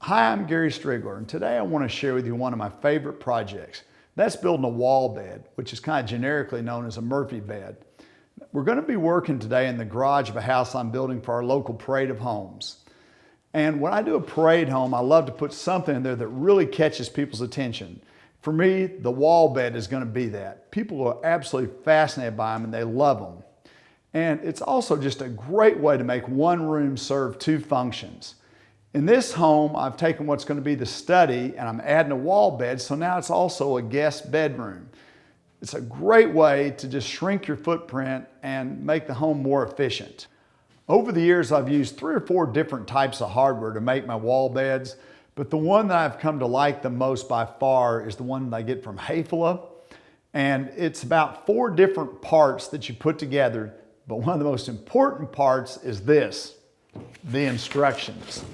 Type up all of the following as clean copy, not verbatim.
Hi, I'm Gary Striegler, and today I want to share with you one of my favorite projects. That's building a wall bed, which is kind of generically known as a Murphy bed. We're going to be working today in the garage of a house I'm building for our local parade of homes. And when I do a parade home, I love to put something in there that really catches people's attention. For me, the wall bed is going to be that. People are absolutely fascinated by them and they love them. And it's also just a great way to make one room serve two functions. In this home, I've taken what's going to be the study and I'm adding a wall bed, so now it's also a guest bedroom. It's a great way to just shrink your footprint and make the home more efficient. Over the years, I've used 3 or 4 different types of hardware to make my wall beds, but the one that I've come to like the most by far is the one that I get from Inlay. And it's about 4 different parts that you put together, but one of the most important parts is this. The instructions.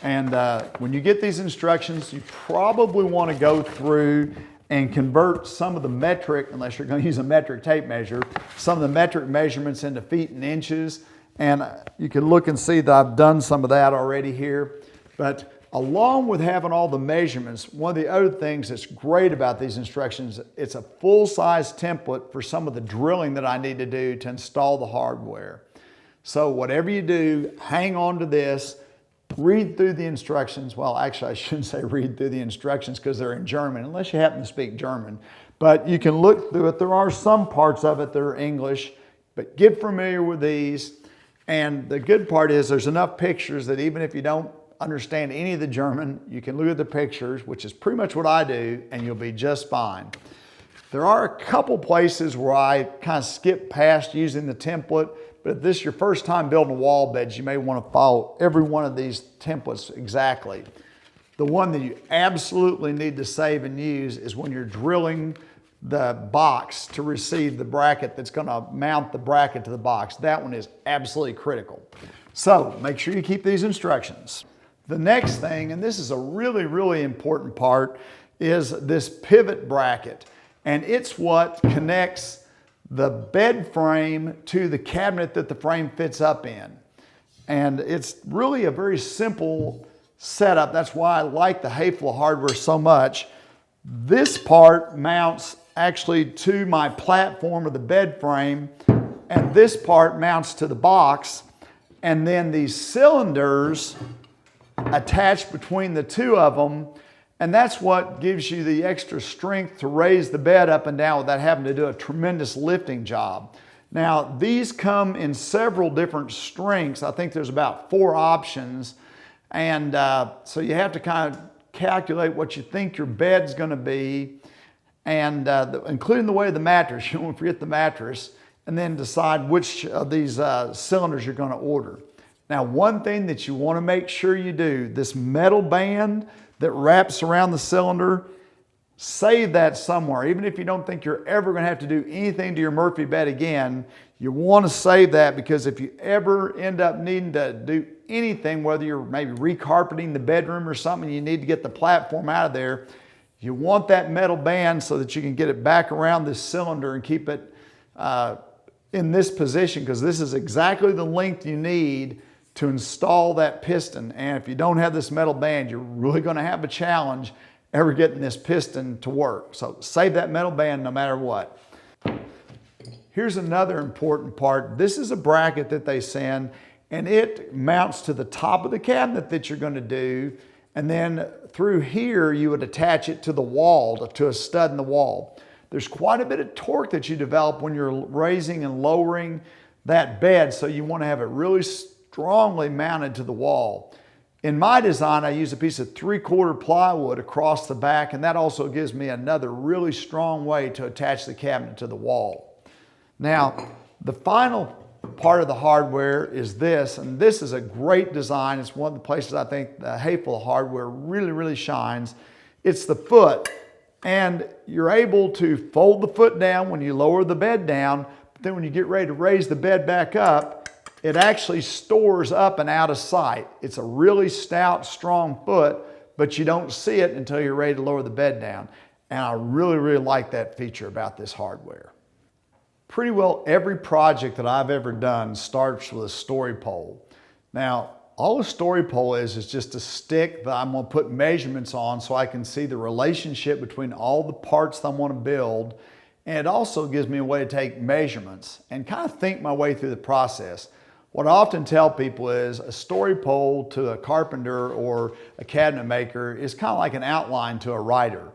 And when you get these instructions, you probably want to go through and convert some of the metric, unless you're going to use a metric tape measure, some of the metric measurements into feet and inches. And you can look and see that I've done some of that already here. But along with having all the measurements, one of the other things that's great about these instructions, it's a full-size template for some of the drilling that I need to do to install the hardware. So whatever you do, hang on to this, read through the instructions. Well, actually, I shouldn't say read through the instructions because they're in German, unless you happen to speak German. But you can look through it. There are some parts of it that are English, but get familiar with these. And the good part is there's enough pictures that even if you don't understand any of the German, you can look at the pictures, which is pretty much what I do, and you'll be just fine. There are a couple places where I kind of skip past using the template. But if this is your first time building wall beds, you may want to follow every one of these templates exactly. The one that you absolutely need to save and use is when you're drilling the box to receive the bracket that's going to mount the bracket to the box. That one is absolutely critical. So make sure you keep these instructions. The next thing, and this is a really, really important part, is this pivot bracket. And it's what connects the bed frame to the cabinet that the frame fits up in. And it's really a very simple setup. That's why I like the Inlay hardware so much. This part mounts actually to my platform or the bed frame, and this part mounts to the box. And then these cylinders attach between the two of them, and that's what gives you the extra strength to raise the bed up and down without having to do a tremendous lifting job. Now, these come in several different strengths. I think there's about 4 options. And so you have to kind of calculate what you think your bed's going to be, and including the weight of the mattress. You don't want to forget the mattress. And then decide which of these cylinders you're going to order. Now, one thing that you want to make sure you do, this metal band that wraps around the cylinder, save that somewhere. Even if you don't think you're ever going to have to do anything to your Murphy bed again, you want to save that, because if you ever end up needing to do anything, whether you're maybe recarpeting the bedroom or something, you need to get the platform out of there, you want that metal band so that you can get it back around this cylinder and keep it in this position, because this is exactly the length you need to install that piston. And if you don't have this metal band, you're really going to have a challenge ever getting this piston to work. So save that metal band no matter what. Here's another important part. This is a bracket that they send, and it mounts to the top of the cabinet that you're going to do. And then through here, you would attach it to the wall, to a stud in the wall. There's quite a bit of torque that you develop when you're raising and lowering that bed, so you want to have it really strongly mounted to the wall. In my design, I use a piece of 3/4 plywood across the back, and that also gives me another really strong way to attach the cabinet to the wall. Now, the final part of the hardware is this, and this is a great design. It's one of the places I think the Inlay hardware really, really shines. It's the foot, and you're able to fold the foot down when you lower the bed down, but then when you get ready to raise the bed back up, it actually stores up and out of sight. It's a really stout, strong foot, but you don't see it until you're ready to lower the bed down. And I really, really like that feature about this hardware. Pretty well every project that I've ever done starts with a story pole. Now, all a story pole is just a stick that I'm going to put measurements on so I can see the relationship between all the parts that I want to build. And it also gives me a way to take measurements and kind of think my way through the process. What I often tell people is a story pole to a carpenter or a cabinet maker is kind of like an outline to a writer.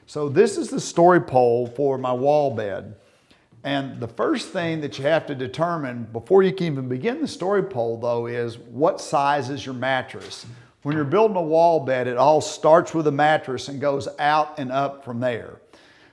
So this is the story pole for my wall bed. And the first thing that you have to determine before you can even begin the story pole though is what size is your mattress. When you're building a wall bed, it all starts with a mattress and goes out and up from there.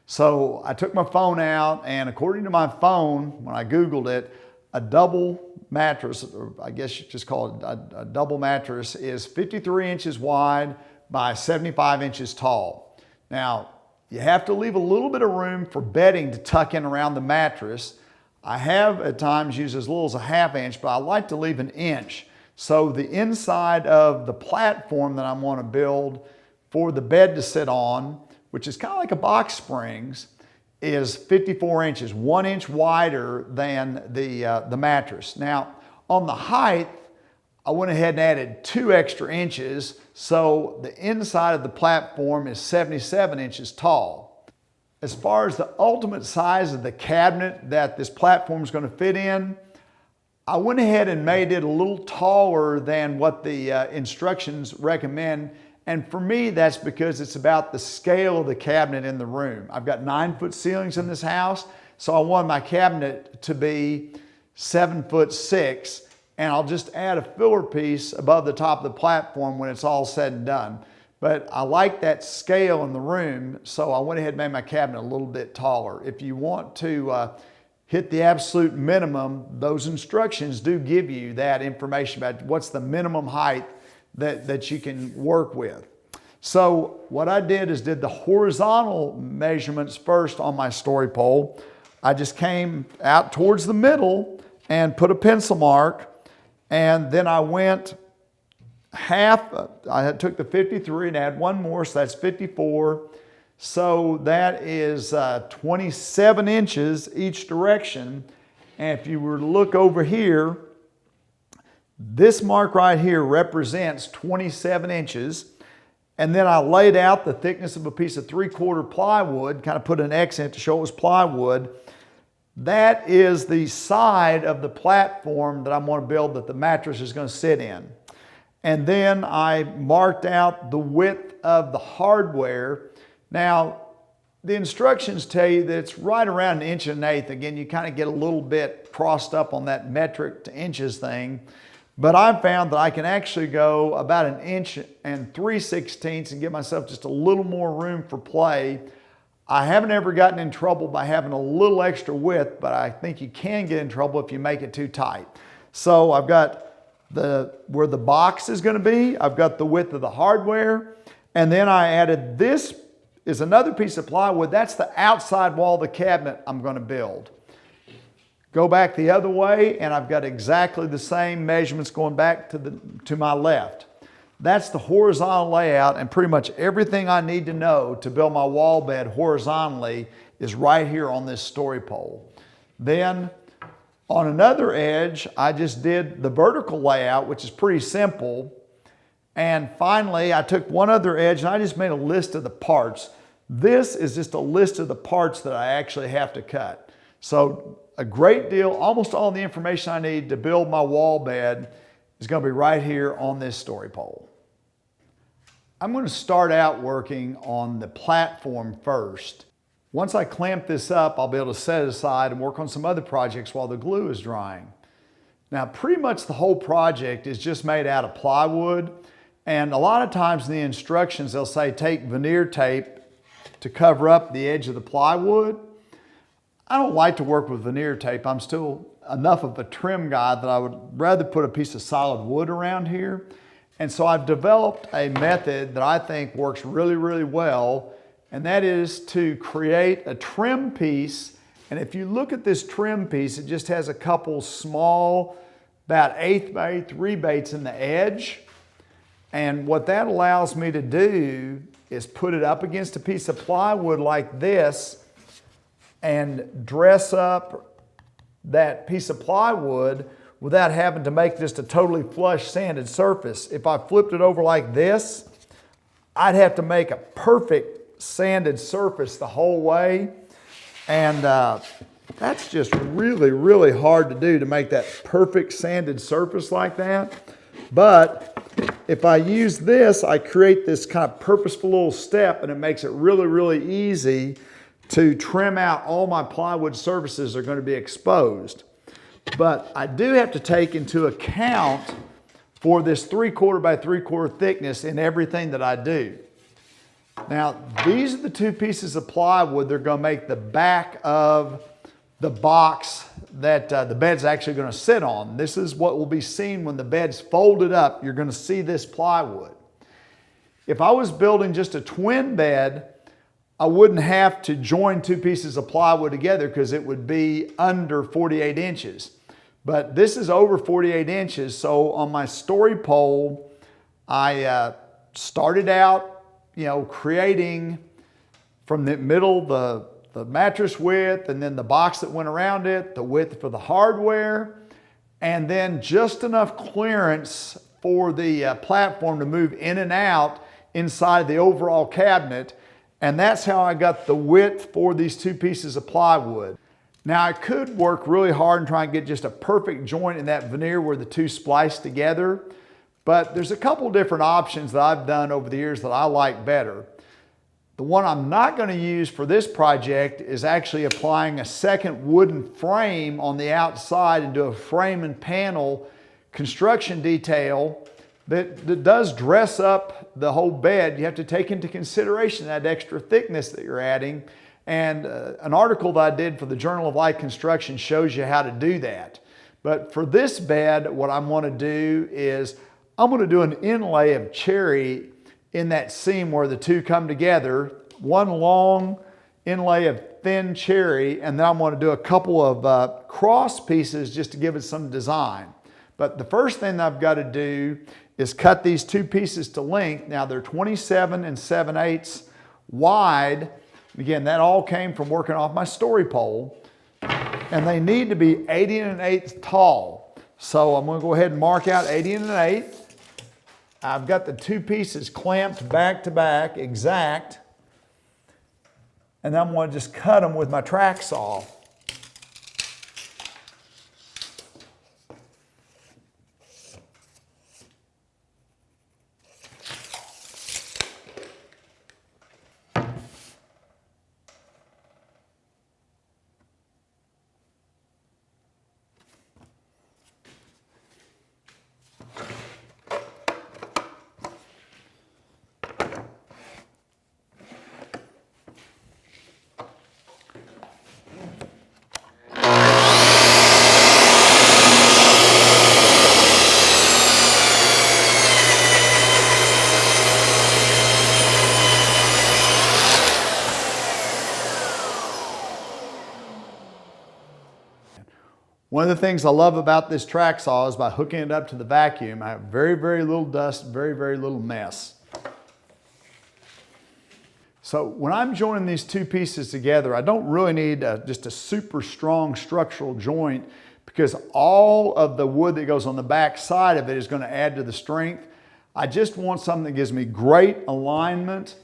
So I took my phone out, and according to my phone, when I Googled it, a double mattress, or I guess you just call it a double mattress, is 53 inches wide by 75 inches tall. Now, you have to leave a little bit of room for bedding to tuck in around the mattress. I have at times used as little as a ½ inch, but I like to leave an inch. So the inside of the platform that I want to build for the bed to sit on, which is kind of like a box springs, is 54 inches, 1 inch wider than the mattress. Now, on the height, I went ahead and added 2 extra inches, so the inside of the platform is 77 inches tall. As far as the ultimate size of the cabinet that this platform is going to fit in, I went ahead and made it a little taller than what the instructions recommend. And for me, that's because it's about the scale of the cabinet in the room. I've got 9-foot ceilings in this house, so I want my cabinet to be 7'6", and I'll just add a filler piece above the top of the platform when it's all said and done. But I like that scale in the room, so I went ahead and made my cabinet a little bit taller. If you want to hit the absolute minimum, those instructions do give you that information about what's the minimum height that you can work with. So what I did is did the horizontal measurements first on my story pole. I just came out towards the middle and put a pencil mark, and then I went half. I took the 53 and add one more, so that's 54. So that is 27 inches each direction. And if you were to look over here, this mark right here represents 27 inches. And then I laid out the thickness of a piece of 3/4 plywood, kind of put an X in it to show it was plywood. That is the side of the platform that I'm going to build that the mattress is going to sit in. And then I marked out the width of the hardware. Now, the instructions tell you that it's right around 1.125 inches. Again, you kind of get a little bit crossed up on that metric to inches thing. But I found that I can actually go about 1 3/16 inches and give myself just a little more room for play. I haven't ever gotten in trouble by having a little extra width, but I think you can get in trouble if you make it too tight. So I've got where the box is going to be, I've got the width of the hardware, and then I added this is another piece of plywood. That's the outside wall of the cabinet I'm going to build. Go back the other way, and I've got exactly the same measurements going back to my left. That's the horizontal layout, and pretty much everything I need to know to build my wall bed horizontally is right here on this story pole. Then on another edge, I just did the vertical layout, which is pretty simple. And finally, I took one other edge and I just made a list of the parts. This is just a list of the parts that I actually have to cut. So a great deal, almost all the information I need to build my wall bed is going to be right here on this story pole. I'm going to start out working on the platform first. Once I clamp this up, I'll be able to set it aside and work on some other projects while the glue is drying. Now, pretty much the whole project is just made out of plywood. And a lot of times in the instructions, they'll say take veneer tape to cover up the edge of the plywood. I don't like to work with veneer tape. I'm still enough of a trim guy that I would rather put a piece of solid wood around here. And so I've developed a method that I think works really, really well, and that is to create a trim piece. And if you look at this trim piece, it just has a couple small, about 1/8 by 1/8 rebates in the edge. And what that allows me to do is put it up against a piece of plywood like this and dress up that piece of plywood without having to make just a totally flush sanded surface. If I flipped it over like this, I'd have to make a perfect sanded surface the whole way. And that's just really, really hard to do, to make that perfect sanded surface like that. But if I use this, I create this kind of purposeful little step, and it makes it really, really easy to trim out all my plywood surfaces that are going to be exposed. But I do have to take into account for this 3/4 by 3/4 thickness in everything that I do. Now, these are the two pieces of plywood that are going to make the back of the box that the bed's actually going to sit on. This is what will be seen when the bed's folded up. You're going to see this plywood. If I was building just a twin bed, I wouldn't have to join two pieces of plywood together because it would be under 48 inches. But this is over 48 inches, so on my story pole, I started out, creating from the middle the mattress width, and then the box that went around it, the width for the hardware, and then just enough clearance for the platform to move in and out inside the overall cabinet. And that's how I got the width for these two pieces of plywood. Now, I could work really hard and try and get just a perfect joint in that veneer where the two splice together, but there's a couple different options that I've done over the years that I like better. The one I'm not going to use for this project is actually applying a second wooden frame on the outside and do a frame and panel construction detail that does dress up the whole bed. You have to take into consideration that extra thickness that you're adding. And an article that I did for the Journal of Light Construction shows you how to do that. But for this bed, what I'm going to do is I'm going to do an inlay of cherry in that seam where the two come together, one long inlay of thin cherry, and then I'm going to do a couple of cross pieces just to give it some design. But the first thing I've got to do is cut these two pieces to length. Now they're 27 7/8 wide. Again, that all came from working off my story pole. And they need to be 80 1/8 tall. So I'm going to go ahead and mark out 80 1/8. I've got the two pieces clamped back to back, exact. And then I'm going to just cut them with my track saw. One of the things I love about this track saw is by hooking it up to the vacuum, I have very, very little dust, very, very little mess. So when I'm joining these two pieces together, I don't really need just a super strong structural joint, because all of the wood that goes on the back side of it is going to add to the strength. I just want something that gives me great alignment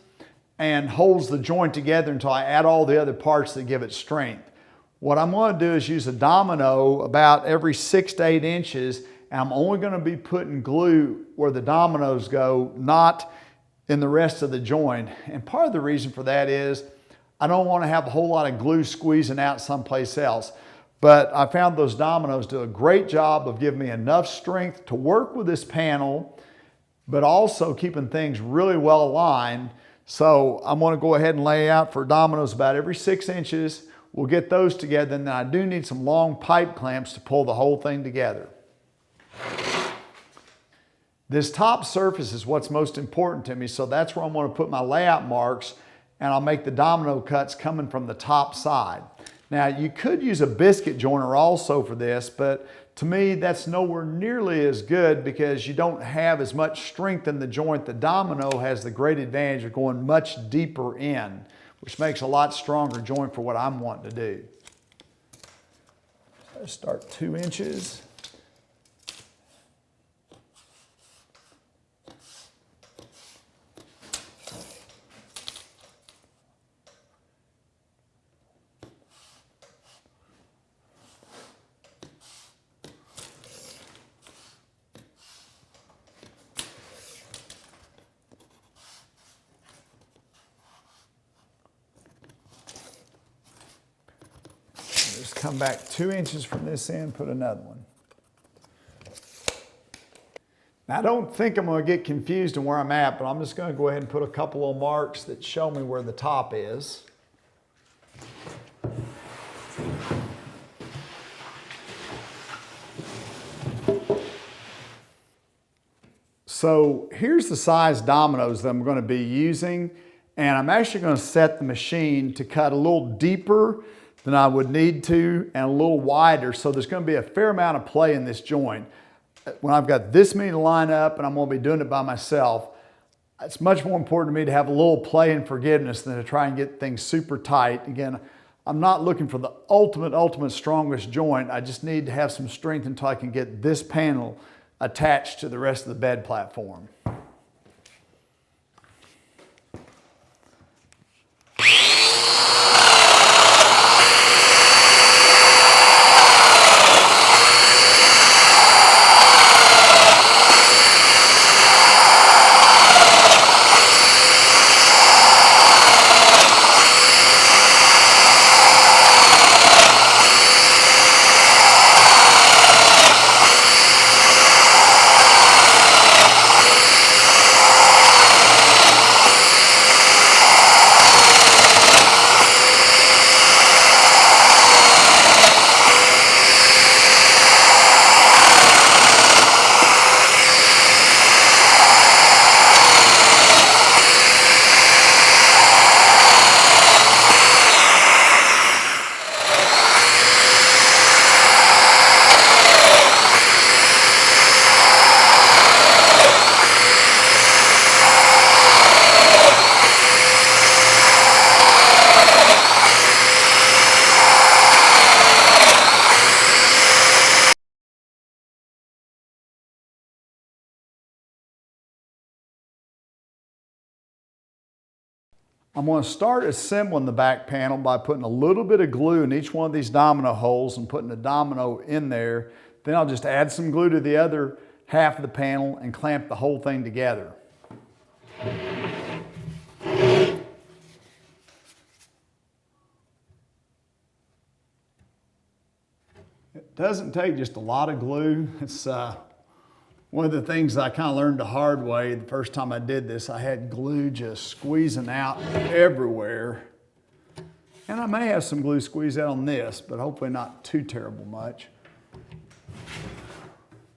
and holds the joint together until I add all the other parts that give it strength. What I'm going to do is use a domino about every 6 to 8 inches, and I'm only going to be putting glue where the dominoes go, not in the rest of the joint. And part of the reason for that is I don't want to have a whole lot of glue squeezing out someplace else. But I found those dominoes do a great job of giving me enough strength to work with this panel, but also keeping things really well aligned. So I'm going to go ahead and lay out for dominoes about every 6 inches. We'll get those together, and then I do need some long pipe clamps to pull the whole thing together. This top surface is what's most important to me, so that's where I'm going to put my layout marks, and I'll make the domino cuts coming from the top side. Now, you could use a biscuit joiner also for this, but to me, that's nowhere nearly as good because you don't have as much strength in the joint. The domino has the great advantage of going much deeper in, which makes a lot stronger joint for what I'm wanting to do. So I start 2 inches, come back 2 inches from this end, put another one. Now, I don't think I'm going to get confused in where I'm at, but I'm just going to go ahead and put a couple of marks that show me where the top is. So here's the size dominoes that I'm going to be using, and I'm actually going to set the machine to cut a little deeper than I would need to and a little wider, so there's going to be a fair amount of play in this joint. When I've got this many to line up and I'm going to be doing it by myself, it's much more important to me to have a little play and forgiveness than to try and get things super tight. Again, I'm not looking for the ultimate strongest joint. I just need to have some strength until I can get this panel attached to the rest of the bed platform. I'm going to start assembling the back panel by putting a little bit of glue in each one of these domino holes and putting a domino in there. Then I'll just add some glue to the other half of the panel and clamp the whole thing together. It doesn't take just a lot of glue. It's one of the things I kind of learned the hard way. The first time I did this, I had glue just squeezing out everywhere. And I may have some glue squeezed out on this, but hopefully not too terrible much.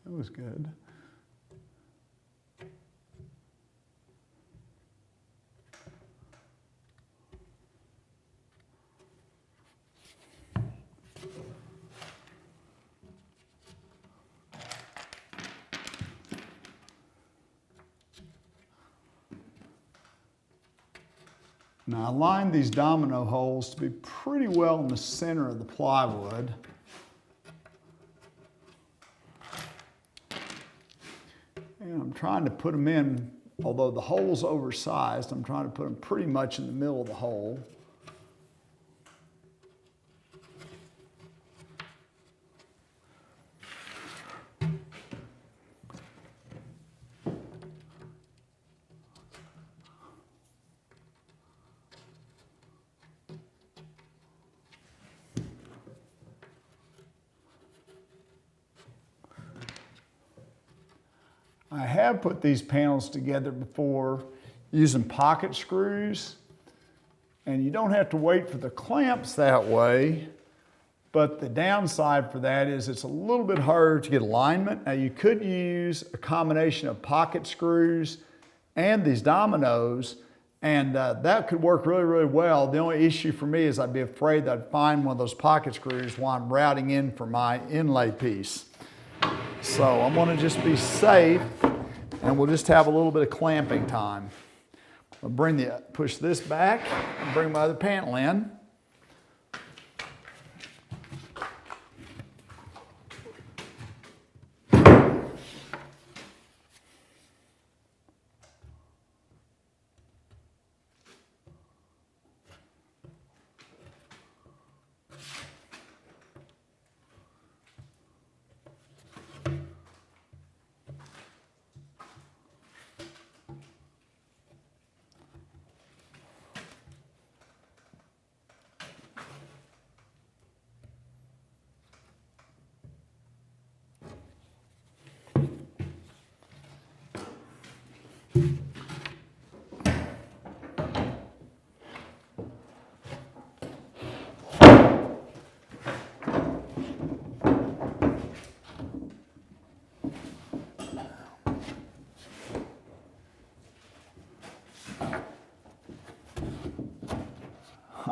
That was good. Now I lined these domino holes to be pretty well in the center of the plywood. And I'm trying to put them in, although the hole's oversized, I'm trying to put them pretty much in the middle of the hole. I have put these panels together before using pocket screws, and you don't have to wait for the clamps that way, but the downside for that is it's a little bit harder to get alignment. Now you could use a combination of pocket screws and these dominoes, and that could work really well. The only issue for me is I'd be afraid that I'd find one of those pocket screws while I'm routing in for my inlay piece. So I'm going to just be safe, and we'll just have a little bit of clamping time. I'll push this back and bring my other panel in.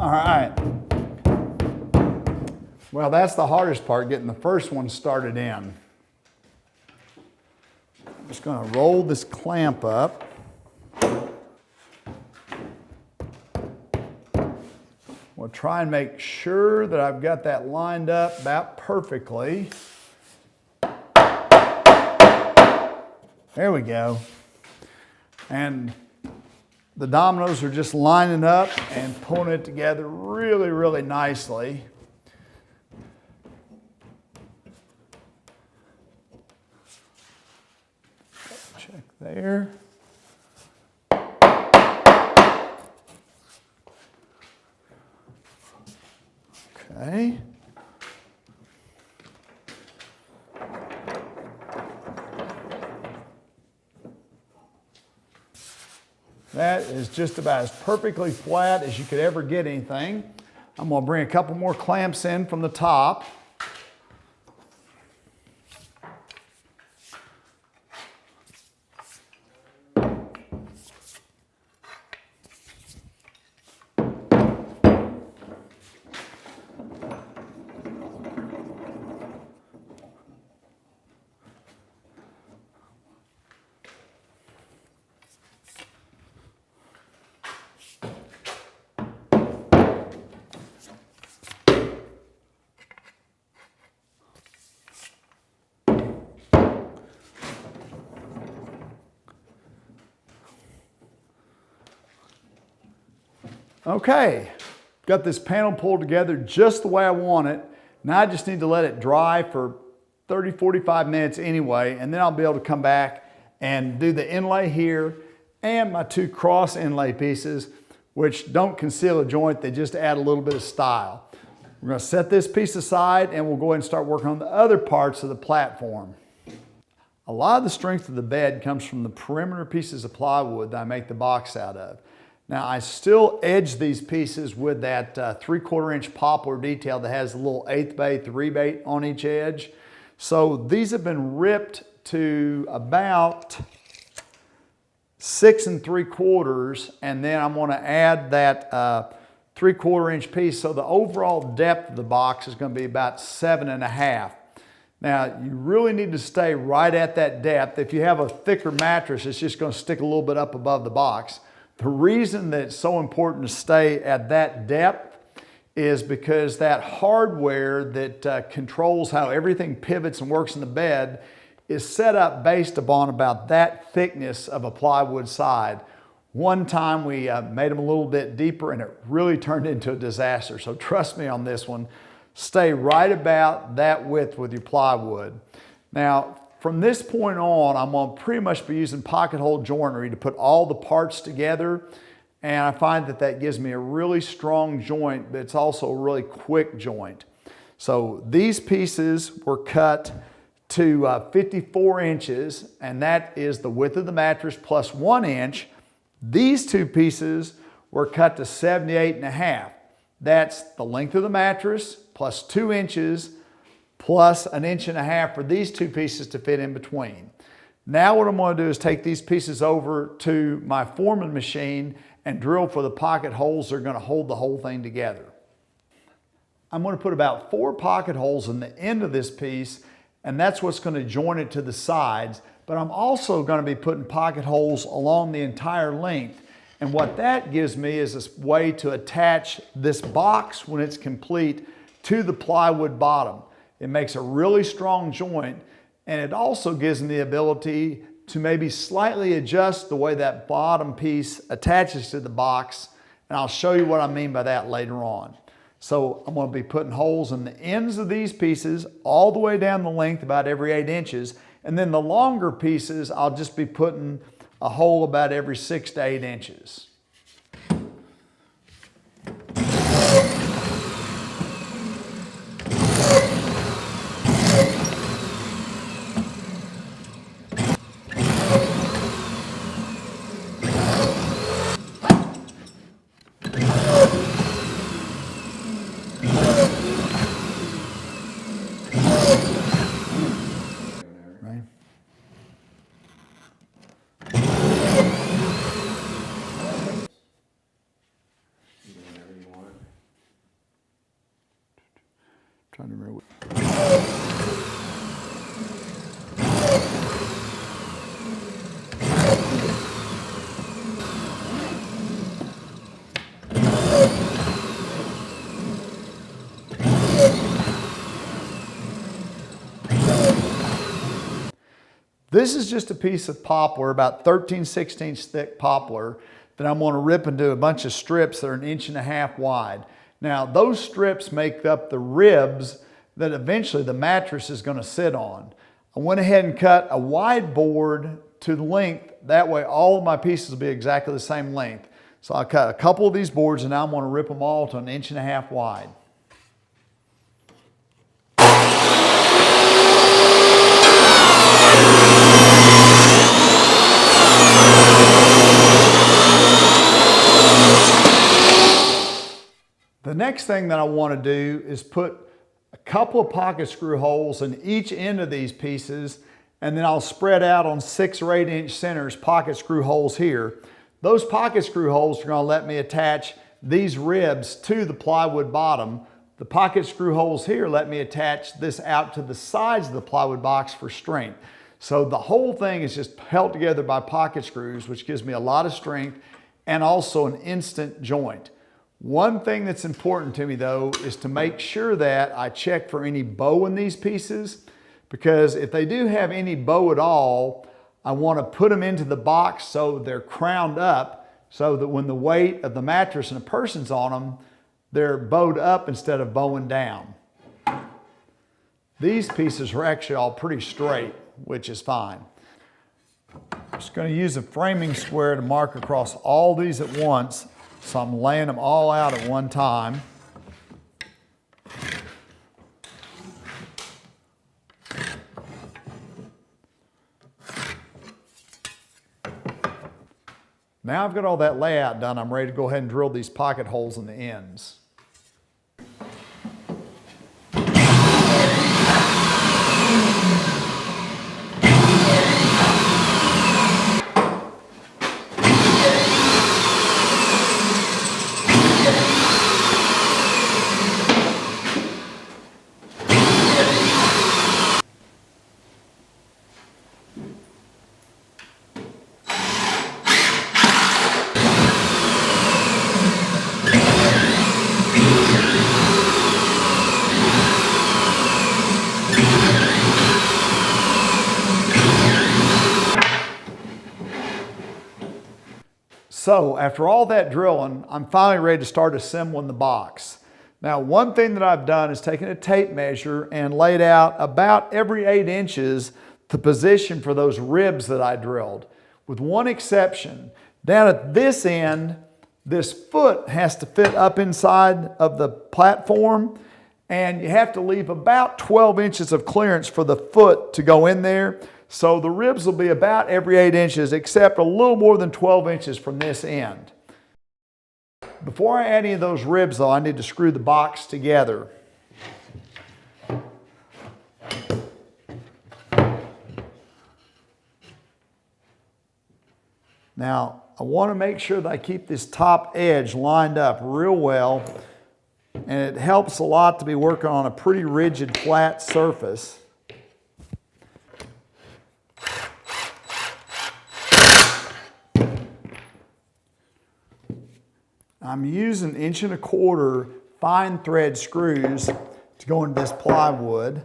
All right. Well, that's the hardest part, getting the first one started in. I'm just going to roll this clamp up. We'll try and make sure that I've got that lined up about perfectly. There we go. And the dominoes are just lining up and pulling it together really, really nicely. Check there. Okay. That is just about as perfectly flat as you could ever get anything. I'm going to bring a couple more clamps in from the top. Okay, got this panel pulled together just the way I want it. Now I just need to let it dry for 30, 45 minutes anyway, and then I'll be able to come back and do the inlay here and my two cross inlay pieces, which don't conceal a joint, they just add a little bit of style. We're going to set this piece aside and we'll go ahead and start working on the other parts of the platform. A lot of the strength of the bed comes from the perimeter pieces of plywood that I make the box out of. Now I still edge these pieces with that 3/4 inch poplar detail that has a little 1/8 bay, 3 bay on each edge. So these have been ripped to about 6 3/4, and then I'm going to add that 3/4 inch piece. So the overall depth of the box is going to be about 7 1/2. Now you really need to stay right at that depth. If you have a thicker mattress, it's just going to stick a little bit up above the box. The reason that it's so important to stay at that depth is because that hardware that controls how everything pivots and works in the bed is set up based upon about that thickness of a plywood side. One time we made them a little bit deeper and it really turned into a disaster. So trust me on this one. Stay right about that width with your plywood. Now, from this point on, I'm going to pretty much be using pocket hole joinery to put all the parts together. And I find that that gives me a really strong joint, but it's also a really quick joint. So these pieces were cut to 54 inches, and that is the width of the mattress plus 1 inch. These two pieces were cut to 78 1/2. That's the length of the mattress plus 2 inches plus 1.5 inches for these two pieces to fit in between. Now what I'm going to do is take these pieces over to my forming machine and drill for the pocket holes that are going to hold the whole thing together. I'm going to put about 4 pocket holes in the end of this piece, and that's what's going to join it to the sides, but I'm also going to be putting pocket holes along the entire length. And what that gives me is a way to attach this box when it's complete to the plywood bottom. It makes a really strong joint, and it also gives me the ability to maybe slightly adjust the way that bottom piece attaches to the box, and I'll show you what I mean by that later on. So I'm going to be putting holes in the ends of these pieces all the way down the length about every 8 inches, and then the longer pieces I'll just be putting a hole about every 6 to 8 inches. trying to remember. This is just a piece of poplar, about 13/16 thick poplar, that I'm going to rip into a bunch of strips that are 1.5 inches wide. Now, those strips make up the ribs that eventually the mattress is going to sit on. I went ahead and cut a wide board to the length. That way, all of my pieces will be exactly the same length. So I cut a couple of these boards, and now I'm going to rip them all to 1.5 inches wide. The next thing that I want to do is put a couple of pocket screw holes in each end of these pieces, and then I'll spread out on 6 or 8 inch centers pocket screw holes here. Those pocket screw holes are going to let me attach these ribs to the plywood bottom. The pocket screw holes here let me attach this out to the sides of the plywood box for strength. So the whole thing is just held together by pocket screws, which gives me a lot of strength and also an instant joint. One thing that's important to me though is to make sure that I check for any bow in these pieces, because if they do have any bow at all, I want to put them into the box so they're crowned up, so that when the weight of the mattress and a person's on them, they're bowed up instead of bowing down. These pieces are actually all pretty straight, which is fine. I'm just going to use a framing square to mark across all these at once. So I'm laying them all out at one time. Now I've got all that layout done, I'm ready to go ahead and drill these pocket holes in the ends. So after all that drilling, I'm finally ready to start assembling the box. Now, one thing that I've done is taken a tape measure and laid out about every 8 inches the position for those ribs that I drilled, with one exception. Down at this end, this foot has to fit up inside of the platform, and you have to leave about 12 inches of clearance for the foot to go in there. So the ribs will be about every 8 inches, except a little more than 12 inches from this end. Before I add any of those ribs though, I need to screw the box together. Now, I want to make sure that I keep this top edge lined up real well, and it helps a lot to be working on a pretty rigid, flat surface. I'm using 1.25 inch fine thread screws to go into this plywood.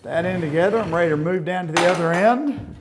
That end together, I'm ready to move down to the other end.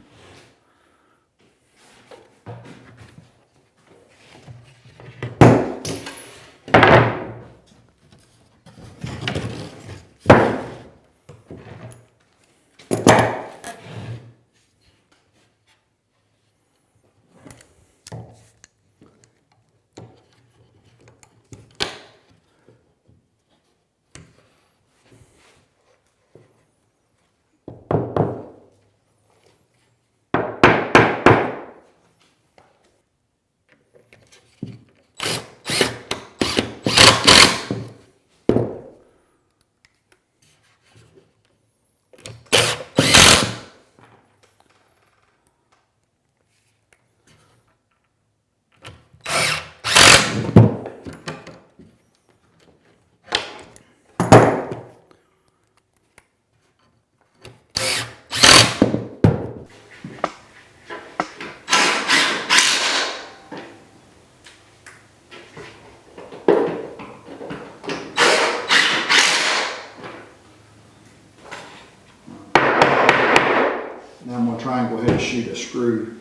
shoot a screw.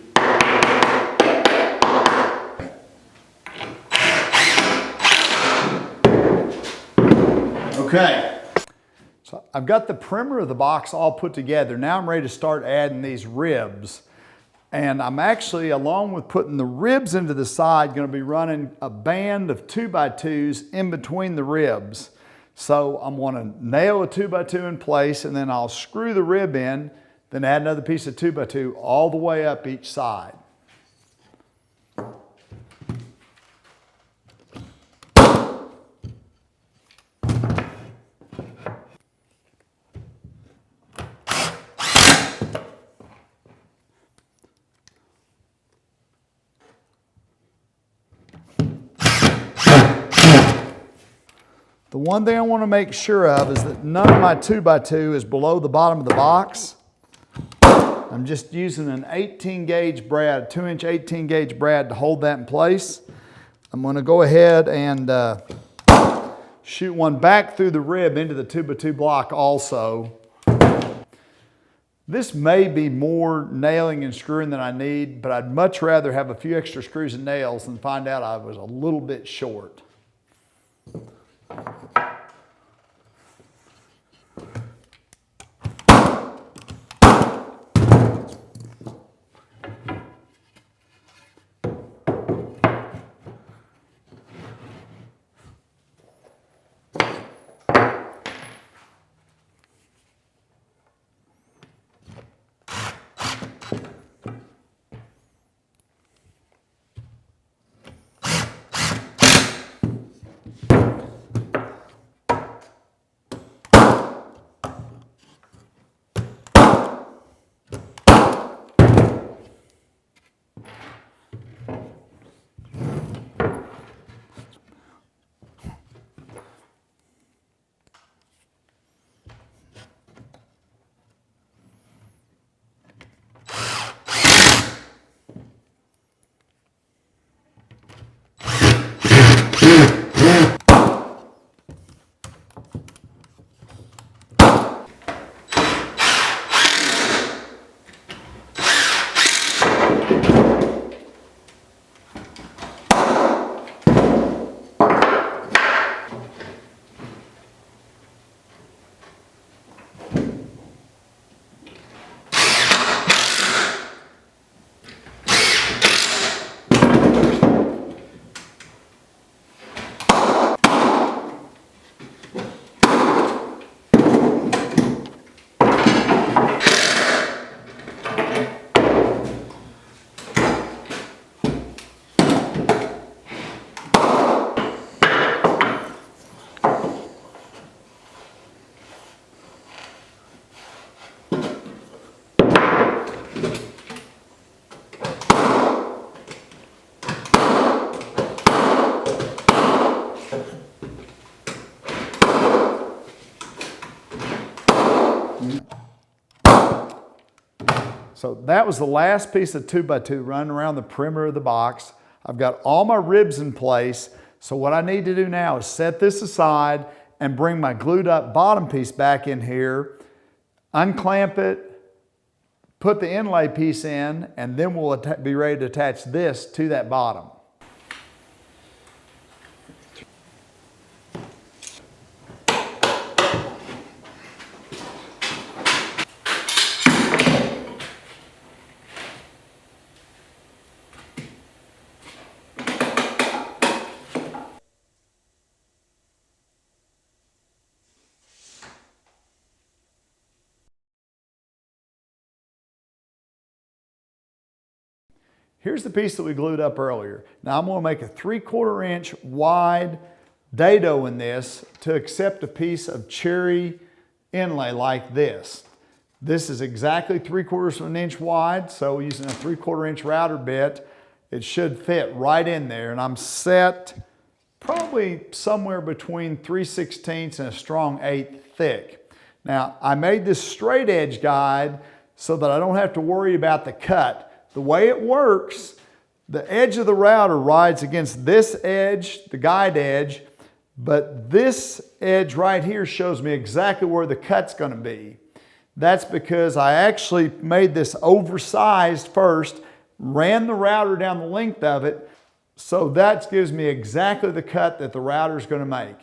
Okay, so I've got the perimeter of the box all put together. Now I'm ready to start adding these ribs. And I'm actually, along with putting the ribs into the side, going to be running a band of 2x2s in between the ribs. So I'm going to nail a 2x2 in place, and then I'll screw the rib in, then add another piece of 2x2 all the way up each side. The one thing I want to make sure of is that none of my 2x2 is below the bottom of the box. I'm just using an 18 gauge brad, 2-inch 18 gauge brad to hold that in place. I'm going to go ahead and shoot one back through the rib into the 2x2 block also. This may be more nailing and screwing than I need, but I'd much rather have a few extra screws and nails than find out I was a little bit short. So that was the last piece of 2x2 running around the perimeter of the box. I've got all my ribs in place. So what I need to do now is set this aside and bring my glued up bottom piece back in here, unclamp it, put the inlay piece in, and then we'll be ready to attach this to that bottom. Here's the piece that we glued up earlier. Now I'm going to make a 3/4 inch wide dado in this to accept a piece of cherry inlay like this. This is exactly 3/4 inch wide, so using a 3/4 inch router bit, it should fit right in there. And I'm set probably somewhere between 3/16 and a strong 1/8 thick. Now I made this straight edge guide so that I don't have to worry about the cut. The way it works, the edge of the router rides against this edge, the guide edge, but this edge right here shows me exactly where the cut's going to be. That's because I actually made this oversized first, ran the router down the length of it, so that gives me exactly the cut that the router is going to make.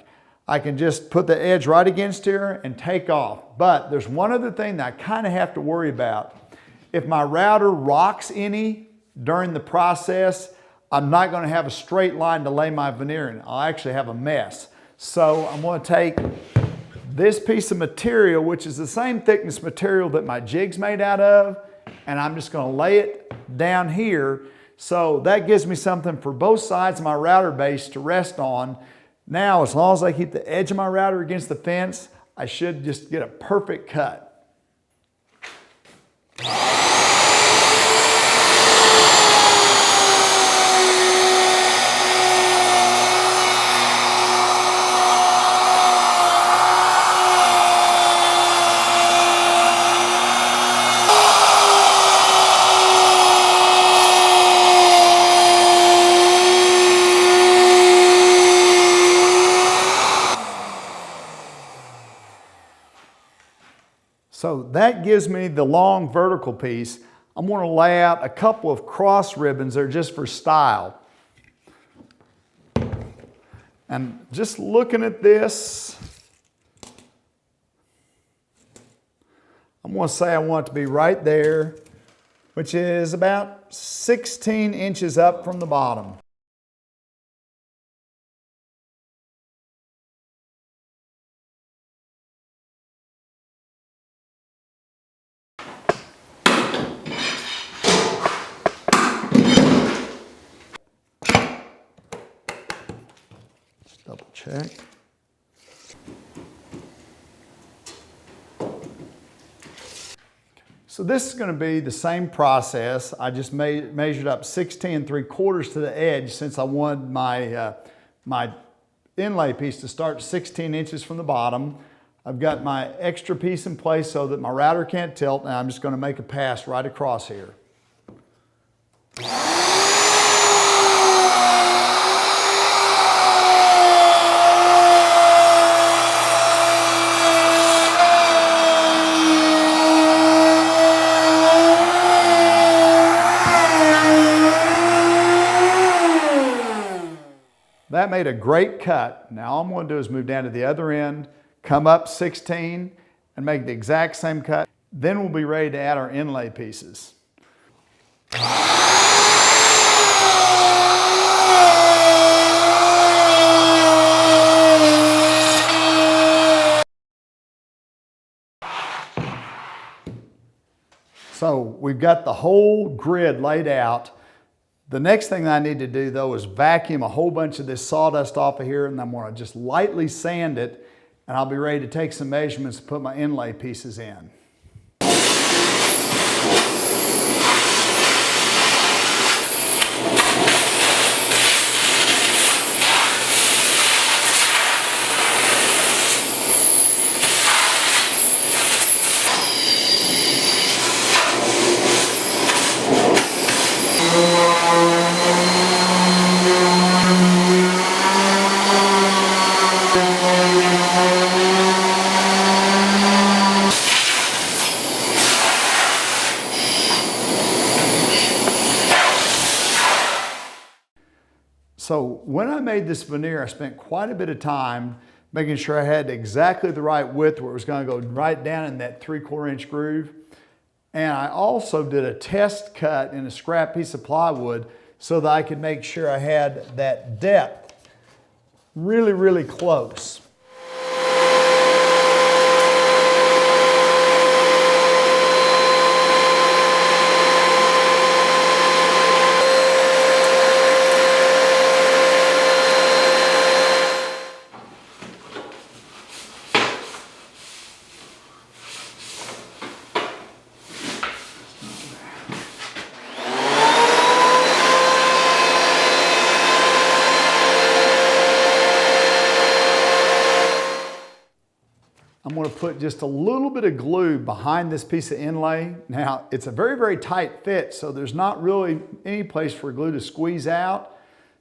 I can just put the edge right against here and take off. But there's one other thing that I kind of have to worry about. If my router rocks any during the process, I'm not going to have a straight line to lay my veneer in. I'll actually have a mess. So I'm going to take this piece of material, which is the same thickness material that my jig's made out of, and I'm just going to lay it down here. So that gives me something for both sides of my router base to rest on. Now, as long as I keep the edge of my router against the fence, I should just get a perfect cut. So that gives me the long vertical piece. I'm going to lay out a couple of cross ribbons that are just for style. And just looking at this, I'm going to say I want it to be right there, which is about 16 inches up from the bottom. Double check. So this is going to be the same process. I just measured up 16 3/4 to the edge since I wanted my, my inlay piece to start 16 inches from the bottom. I've got my extra piece in place so that my router can't tilt, and I'm just going to make a pass right across here. That made a great cut. Now all I'm going to do is move down to the other end, come up 16, and make the exact same cut. Then we'll be ready to add our inlay pieces. So we've got the whole grid laid out. The next thing that I need to do though is vacuum a whole bunch of this sawdust off of here, and I'm going to just lightly sand it, and I'll be ready to take some measurements and put my inlay pieces in. So when I made this veneer, I spent quite a bit of time making sure I had exactly the right width where it was going to go right down in that 3/4 inch groove. And I also did a test cut in a scrap piece of plywood so that I could make sure I had that depth really, really close. I'm going to put just a little bit of glue behind this piece of inlay. Now, it's a very, very tight fit, so there's not really any place for glue to squeeze out.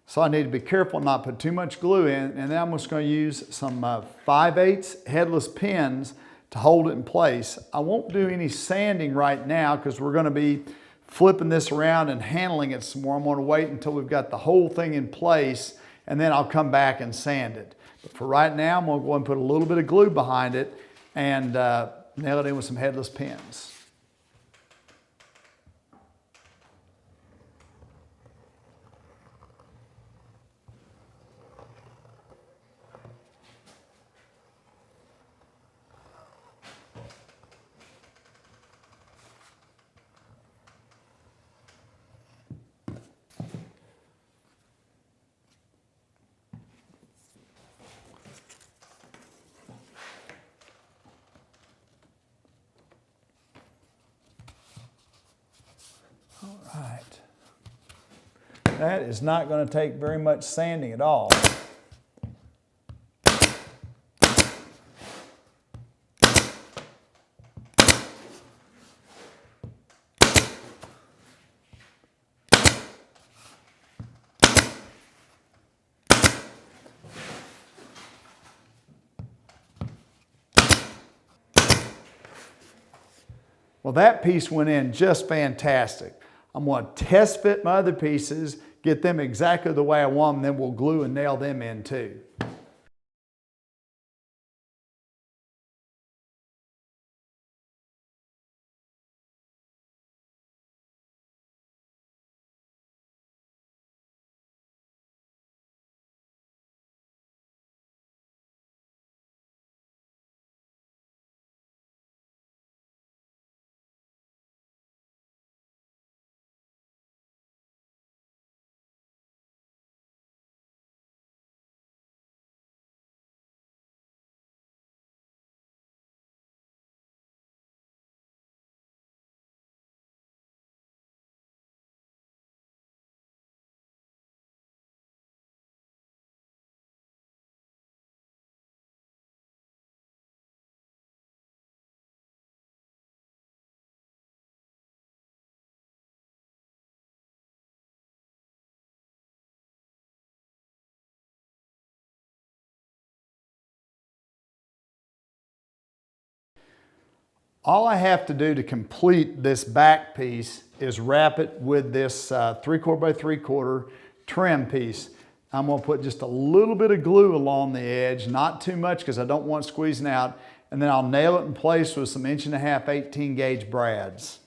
So I need to be careful not to put too much glue in. And then I'm just going to use some 5/8 headless pins to hold it in place. I won't do any sanding right now because we're going to be flipping this around and handling it some more. I'm going to wait until we've got the whole thing in place, and then I'll come back and sand it. But for right now, I'm going to go and put a little bit of glue behind it and nail it in with some headless pins. All right. That is not going to take very much sanding at all. Well, that piece went in just fantastic. I'm going to test fit my other pieces, get them exactly the way I want them, then we'll glue and nail them in too. All I have to do to complete this back piece is wrap it with this 3/4 by 3/4 trim piece. I'm going to put just a little bit of glue along the edge, not too much because I don't want it squeezing out, and then I'll nail it in place with some 1.5" 18 gauge brads.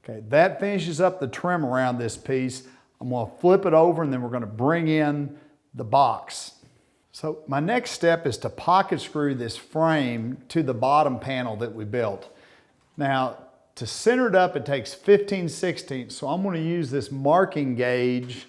Okay, that finishes up the trim around this piece. I'm going to flip it over and then we're going to bring in the box. So my next step is to pocket screw this frame to the bottom panel that we built. Now, to center it up, it takes 15/16, so I'm going to use this marking gauge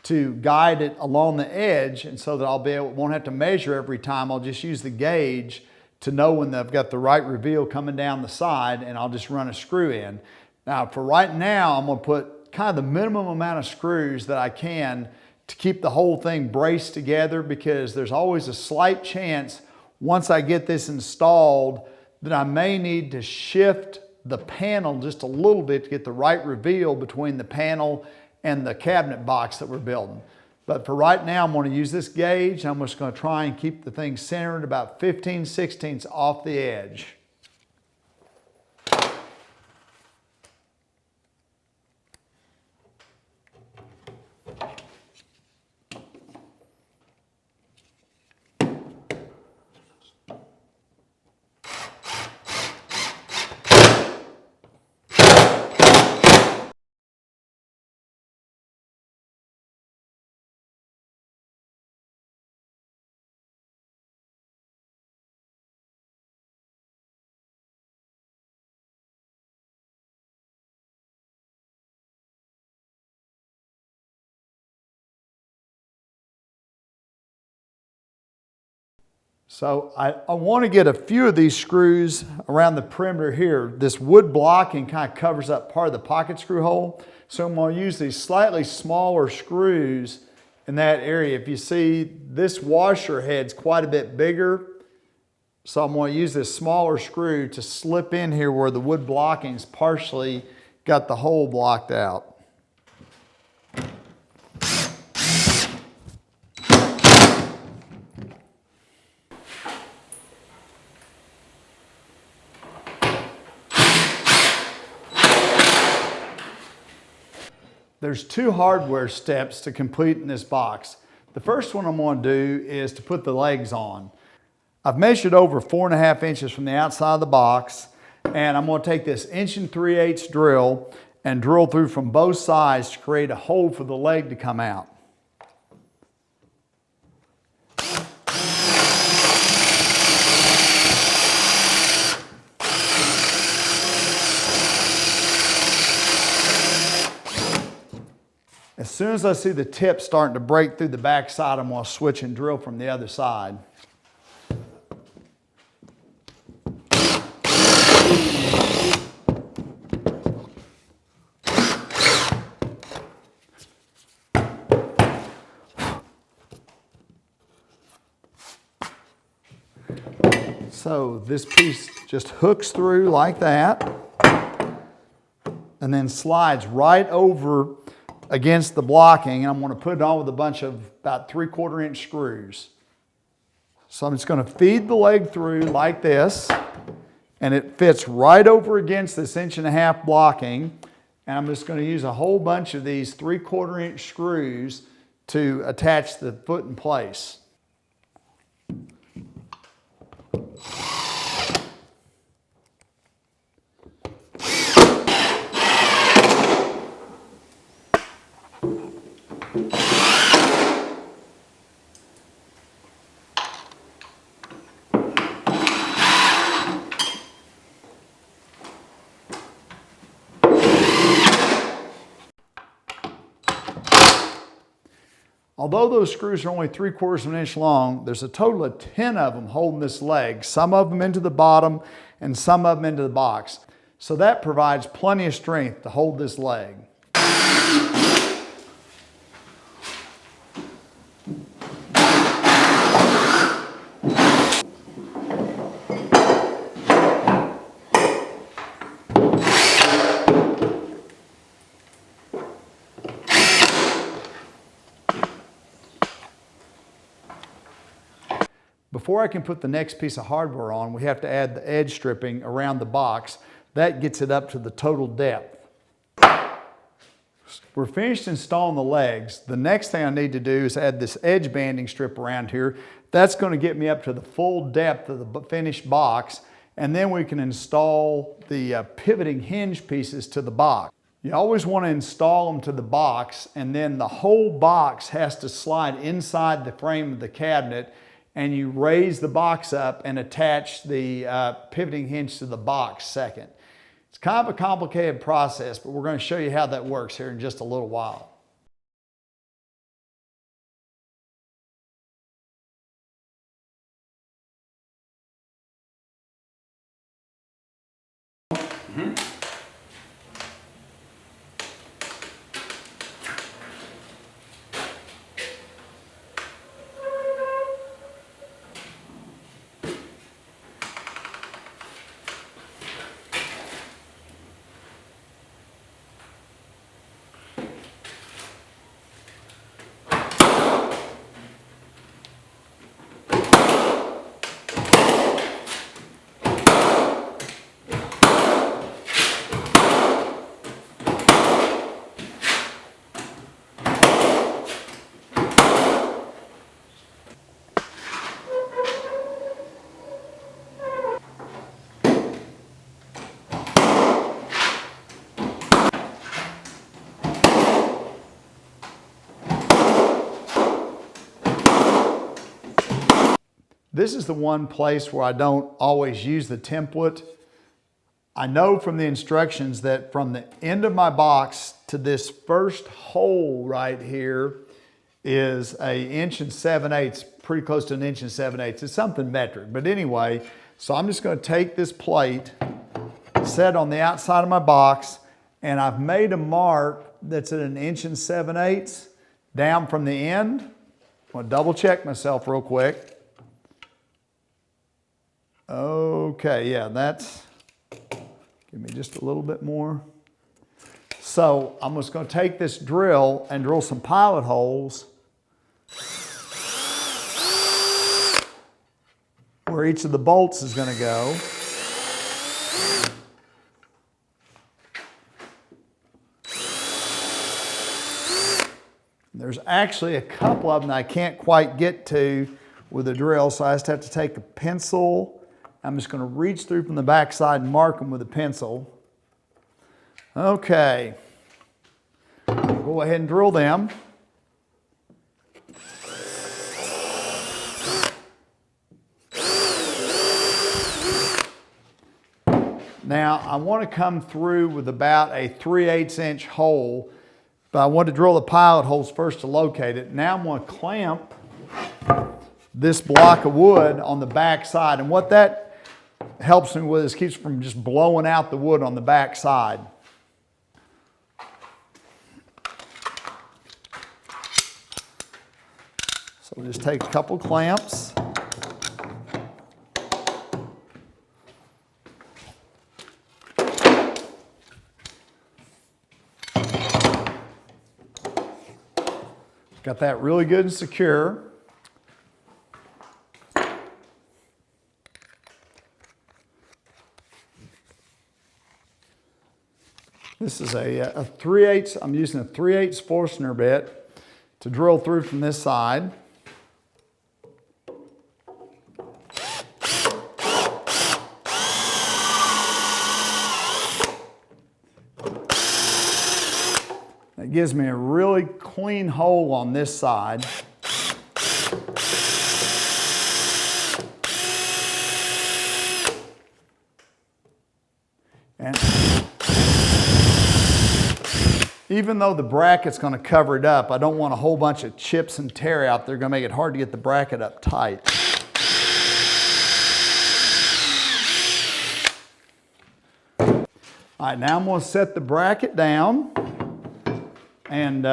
to guide it along the edge, and so that won't have to measure every time. I'll just use the gauge to know when I've got the right reveal coming down the side, and I'll just run a screw in. Now, for right now, I'm going to put kind of the minimum amount of screws that I can to keep the whole thing braced together, because there's always a slight chance once I get this installed that I may need to shift the panel just a little bit to get the right reveal between the panel and the cabinet box that we're building. But for right now, I'm going to use this gauge. I'm just going to try and keep the thing centered about 15/16 off the edge. So I want to get a few of these screws around the perimeter here. This wood blocking kind of covers up part of the pocket screw hole. So I'm going to use these slightly smaller screws in that area. If you see, this washer head's quite a bit bigger. So I'm going to use this smaller screw to slip in here where the wood blocking's partially got the hole blocked out. There's two hardware steps to complete in this box. The first one I'm going to do is to put the legs on. I've measured over 4.5 inches from the outside of the box, and I'm going to take this 1 3/8 drill and drill through from both sides to create a hole for the leg to come out. As soon as I see the tip starting to break through the back side, I'm going to switch and drill from the other side. So this piece just hooks through like that and then slides right over against the blocking, and I'm going to put it on with a bunch of about 3/4 inch screws. So I'm just going to feed the leg through like this, and it fits right over against this 1.5 inch blocking, and I'm just going to use a whole bunch of these 3/4 inch screws to attach the foot in place. Although those screws are only 3/4 inch long, there's a total of 10 of them holding this leg, some of them into the bottom and some of them into the box. So that provides plenty of strength to hold this leg. Before I can put the next piece of hardware on, we have to add the edge stripping around the box. That gets it up to the total depth. We're finished installing the legs. The next thing I need to do is add this edge banding strip around here. That's going to get me up to the full depth of the finished box, and then we can install the pivoting hinge pieces to the box. You always want to install them to the box, and then the whole box has to slide inside the frame of the cabinet, and you raise the box up and attach the pivoting hinge to the box second. It's kind of a complicated process, but we're going to show you how that works here in just a little while. this is the one place where I don't always use the template. I know from the instructions that from the end of my box to this first hole right here is an 1 7/8, pretty close to an 1 7/8. It's something metric, but anyway, so I'm just going to take this plate, set on the outside of my box, and I've made a mark that's at an 1 7/8 down from the end. I'm going to double check myself real quick. Okay, yeah, that's, give me just a little bit more. So I'm just going to take this drill and drill some pilot holes where each of the bolts is going to go. There's actually a couple of them that I can't quite get to with a drill, so I just have to take a pencil. I'm just going to reach through from the back side and mark them with a pencil. Okay. Go ahead and drill them. Now, I want to come through with about a 3/8 inch hole, but I want to drill the pilot holes first to locate it. Now I'm going to clamp this block of wood on the back side, and what that helps me with is keeps from just blowing out the wood on the back side. So we'll just take a couple clamps. Got that really good and secure. This is a 3/8, I'm using a 3/8 Forstner bit to drill through from this side. That gives me a really clean hole on this side. And even though the bracket's going to cover it up, I don't want a whole bunch of chips and tear out there. Going to make it hard to get the bracket up tight. All right, now I'm going to set the bracket down and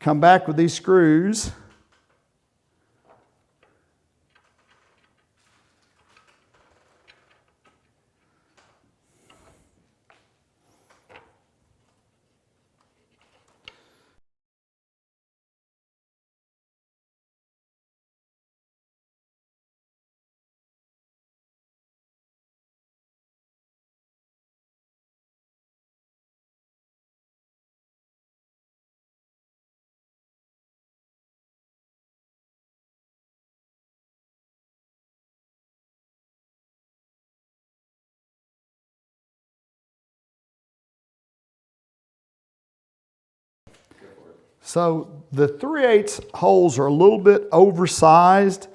come back with these screws. So the 3/8 holes are a little bit oversized,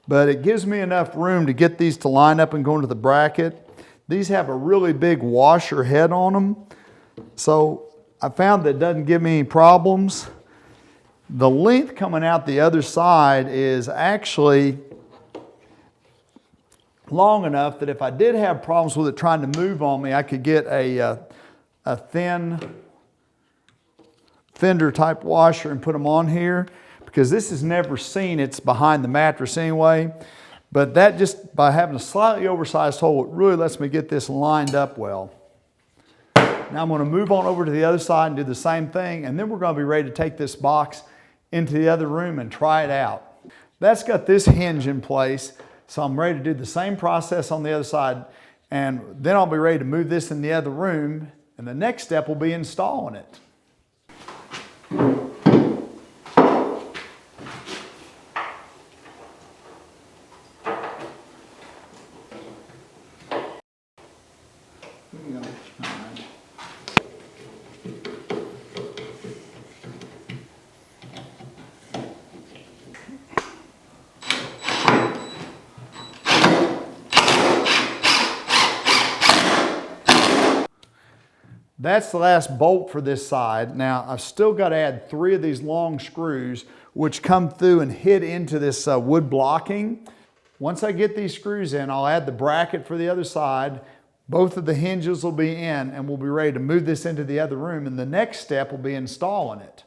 but it gives me enough room to get these to line up and go into the bracket. These have a really big washer head on them, so I found that it doesn't give me any problems. The length coming out the other side is actually long enough that if I did have problems with it trying to move on me, I could get a thin fender type washer and put them on here, because this is never seen, it's behind the mattress anyway. But that, just by having a slightly oversized hole, it really lets me get this lined up well. Now I'm going to move on over to the other side and do the same thing, and then we're going to be ready to take this box into the other room and try it out. That's got this hinge in place, so I'm ready to do the same process on the other side, and then I'll be ready to move this in the other room, and the next step will be installing it. That's the last bolt for this side. Now I've still got to add 3 of these long screws which come through and hit into this wood blocking. Once I get these screws in, I'll add the bracket for the other side. Both of the hinges will be in and we'll be ready to move this into the other room, and the next step will be installing it.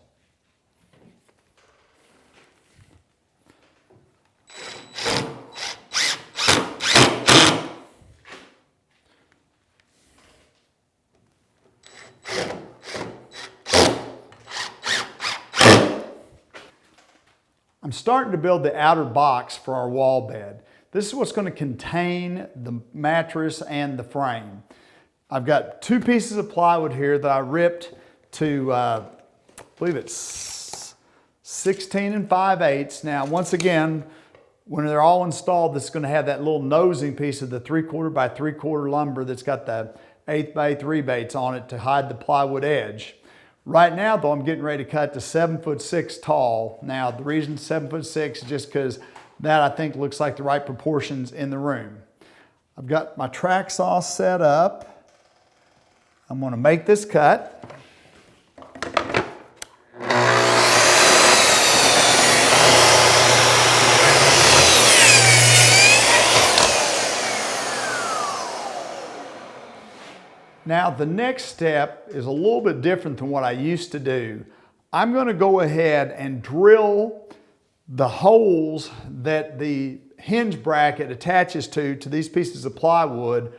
I'm starting to build the outer box for our wall bed. This is what's going to contain the mattress and the frame. I've got 2 pieces of plywood here that I ripped to, I believe it's 16 5/8. Now, once again, when they're all installed, this is going to have that little nosing piece of the 3/4 by 3/4 lumber that's got the 1/8 by 8 rebates on it to hide the plywood edge. Right now, though, I'm getting ready to cut to 7'6" tall. Now, the reason 7'6" is just because that I think looks like the right proportions in the room. I've got my track saw set up. I'm going to make this cut. Now the next step is a little bit different than what I used to do. I'm going to go ahead and drill the holes that the hinge bracket attaches to these pieces of plywood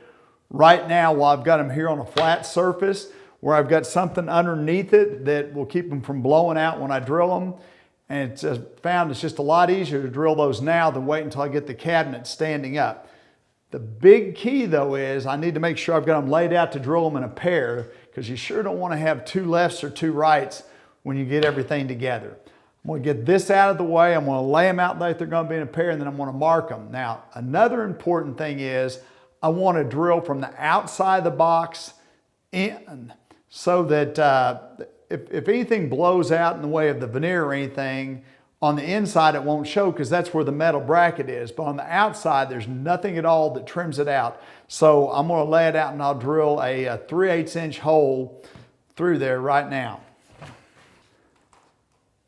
right now while I've got them here on a flat surface where I've got something underneath it that will keep them from blowing out when I drill them. And it's found it's just a lot easier to drill those now than wait until I get the cabinet standing up. The big key though is I need to make sure I've got them laid out to drill them in a pair, because you sure don't want to have 2 lefts or 2 rights when you get everything together. I'm going to get this out of the way. I'm going to lay them out like they're going to be in a pair, and then I'm going to mark them. Now, another important thing is I want to drill from the outside of the box in, so that if anything blows out in the way of the veneer or anything, on the inside it won't show because that's where the metal bracket is. But on the outside, there's nothing at all that trims it out. So I'm going to lay it out and I'll drill a 3/8 inch hole through there right now.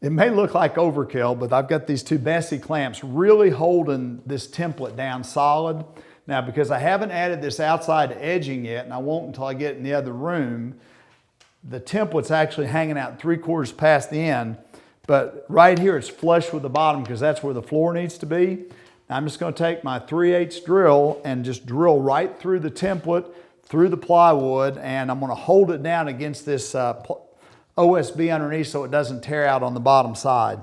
It may look like overkill, but I've got these 2 Bessie clamps really holding this template down solid. Now, because I haven't added this outside edging yet, and I won't until I get in the other room, the template's actually hanging out 3/4 past the end. But right here it's flush with the bottom because that's where the floor needs to be. Now I'm just going to take my 3/8 drill and just drill right through the template, through the plywood, and I'm going to hold it down against this OSB underneath so it doesn't tear out on the bottom side.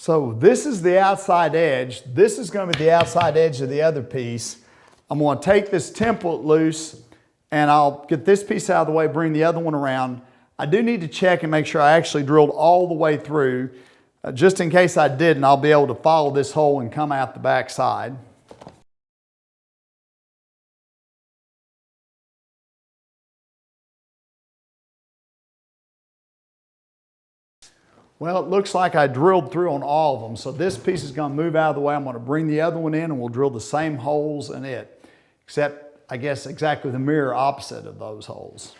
So this is the outside edge. This is going to be the outside edge of the other piece. I'm going to take this template loose and I'll get this piece out of the way, bring the other one around. I do need to check and make sure I actually drilled all the way through. Just in case I didn't, I'll be able to follow this hole and come out the back side. Well, it looks like I drilled through on all of them. So this piece is going to move out of the way. I'm going to bring the other one in and we'll drill the same holes in it, except I guess exactly the mirror opposite of those holes.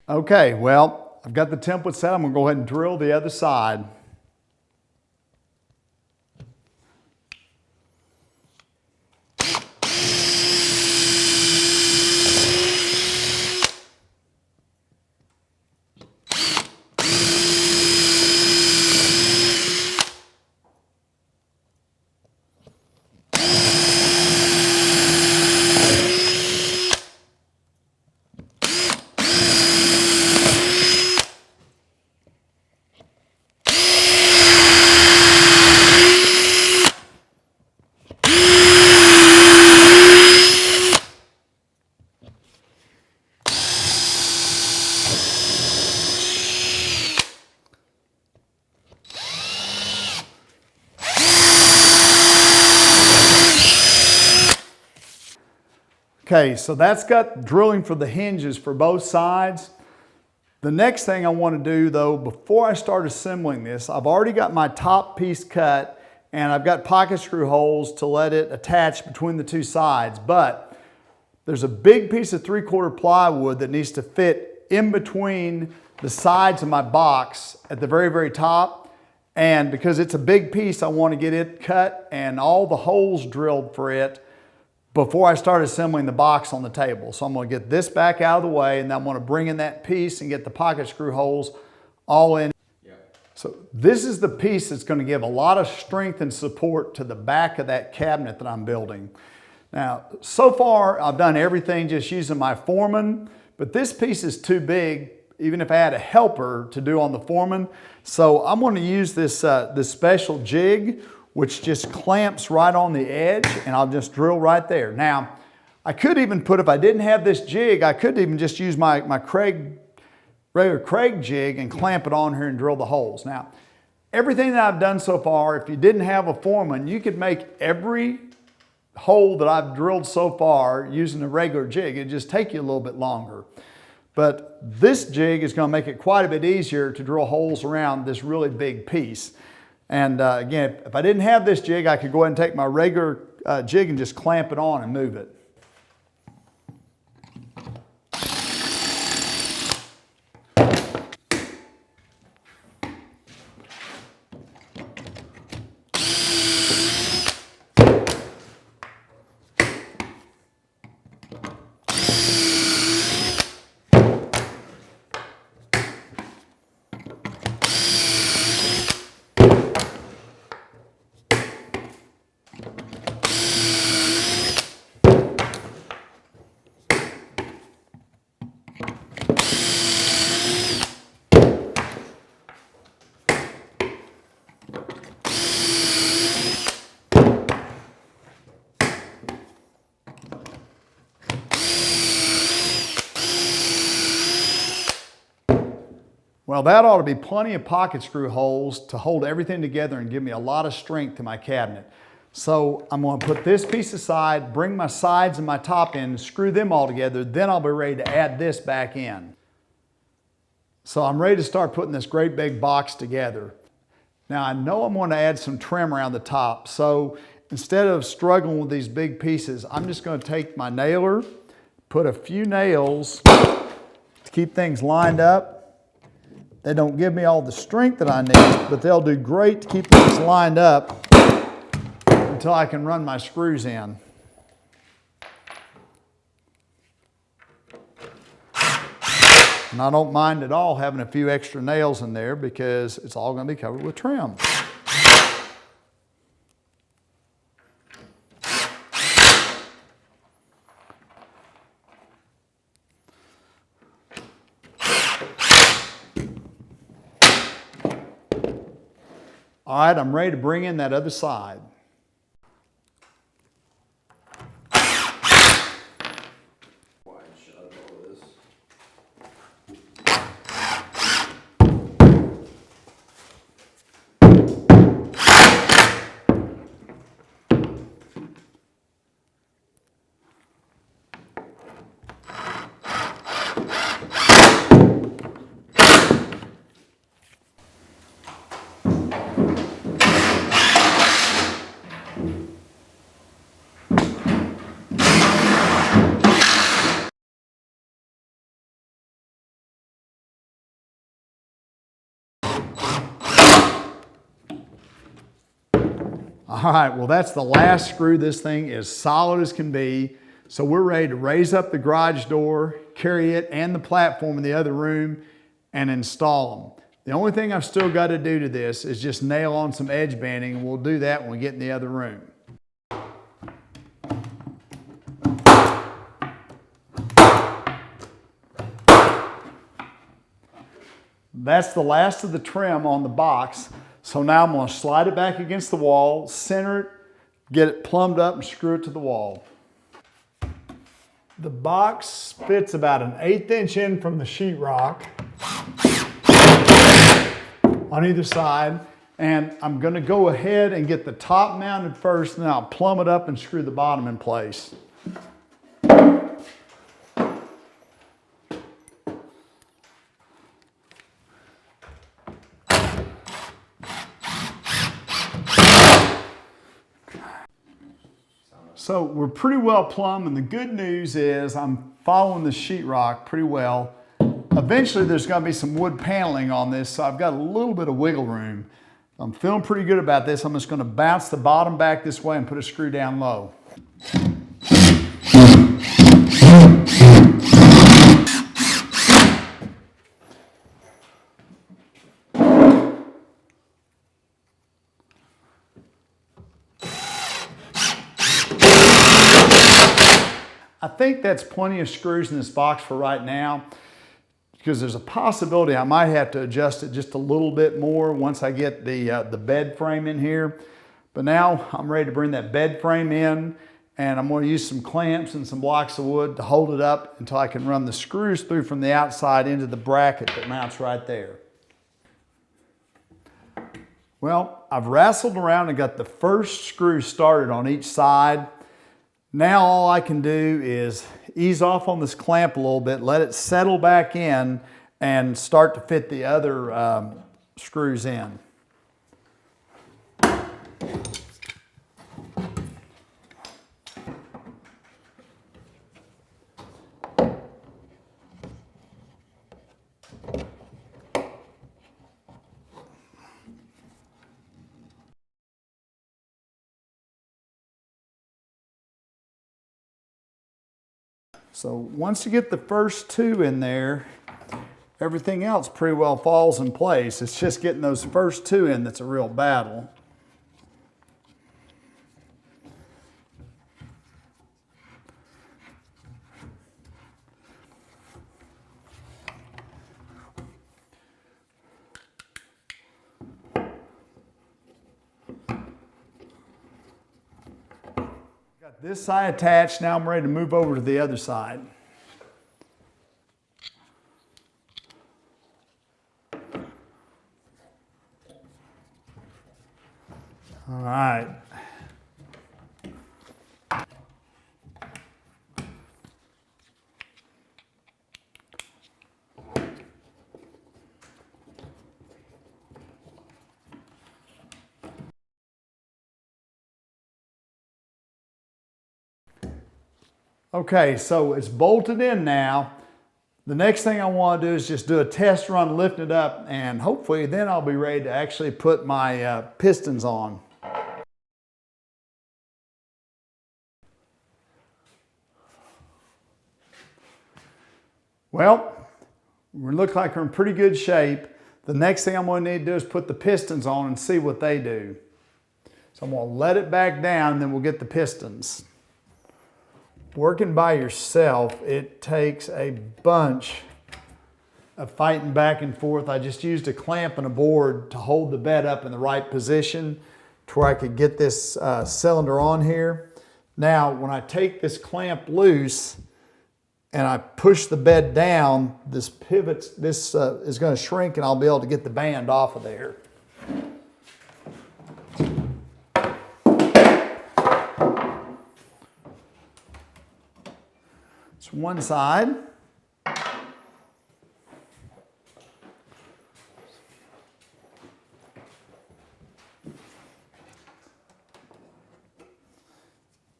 Okay, well, I've got the template set. I'm gonna go ahead and drill the other side. Okay, so that's got drilling for the hinges for both sides. The next thing I want to do though, before I start assembling this, I've already got my top piece cut and I've got pocket screw holes to let it attach between the two sides, but there's a big piece of 3/4 plywood that needs to fit in between the sides of my box at the very, very top. And because it's a big piece, I want to get it cut and all the holes drilled for it before I start assembling the box on the table. So I'm going to get this back out of the way, and then I'm going to bring in that piece and get the pocket screw holes all in. So this is the piece that's going to give a lot of strength and support to the back of that cabinet that I'm building. Now, so far I've done everything just using my Foreman, but this piece is too big even if I had a helper to do on the Foreman. So I'm going to use this, this special jig, which just clamps right on the edge, and I'll just drill right there. Now, I could even put, if I didn't have this jig, I could even just use my regular Craig jig and clamp it on here and drill the holes. Now, everything that I've done so far, if you didn't have a Foreman, you could make every hole that I've drilled so far using a regular jig. It'd just take you a little bit longer. But this jig is going to make it quite a bit easier to drill holes around this really big piece. And again, if I didn't have this jig, I could go ahead and take my regular jig and just clamp it on and move it. Well, that ought to be plenty of pocket screw holes to hold everything together and give me a lot of strength to my cabinet. So I'm going to put this piece aside, bring my sides and my top in, screw them all together, then I'll be ready to add this back in. So I'm ready to start putting this great big box together. Now I know I'm going to add some trim around the top, so instead of struggling with these big pieces, I'm just going to take my nailer, put a few nails to keep things lined up. They don't give me all the strength that I need, but they'll do great to keep things lined up until I can run my screws in. And I don't mind at all having a few extra nails in there because it's all going to be covered with trim. All right, I'm ready to bring in that other side. All right, well, that's the last screw. This thing is solid as can be. So we're ready to raise up the garage door, carry it and the platform in the other room, and install them. The only thing I've still got to do to this is just nail on some edge banding, and we'll do that when we get in the other room. That's the last of the trim on the box. So now I'm going to slide it back against the wall, center it, get it plumbed up, and screw it to the wall. The box fits about an 1/8 inch in from the sheetrock on either side. And I'm going to go ahead and get the top mounted first, and then I'll plumb it up and screw the bottom in place. So we're pretty well plumbed, and the good news is I'm following the sheetrock pretty well. Eventually there's going to be some wood paneling on this, so I've got a little bit of wiggle room. I'm feeling pretty good about this. I'm just going to bounce the bottom back this way and put a screw down low. I think that's plenty of screws in this box for right now, because there's a possibility I might have to adjust it just a little bit more once I get the bed frame in here. But now I'm ready to bring that bed frame in, and I'm going to use some clamps and some blocks of wood to hold it up until I can run the screws through from the outside into the bracket that mounts right there. Well, I've wrestled around and got the first screw started on each side. Now all I can do is ease off on this clamp a little bit, let it settle back in, and start to fit the other screws in. So once you get the first two in there, everything else pretty well falls in place. It's just getting those first two in that's a real battle. Got this side attached. Now I'm ready to move over to the other side. All right. Okay, so it's bolted in now. The next thing I want to do is just do a test run, lift it up, and hopefully then I'll be ready to actually put my pistons on. Well, we look like we're in pretty good shape. The next thing I'm going to need to do is put the pistons on and see what they do. So I'm going to let it back down, and then we'll get the pistons. Working by yourself, it takes a bunch of fighting back and forth. I just used a clamp and a board to hold the bed up in the right position to where I could get this cylinder on here. Now, when I take this clamp loose and I push the bed down, this pivot, this is going to shrink, and I'll be able to get the band off of there. It's one side.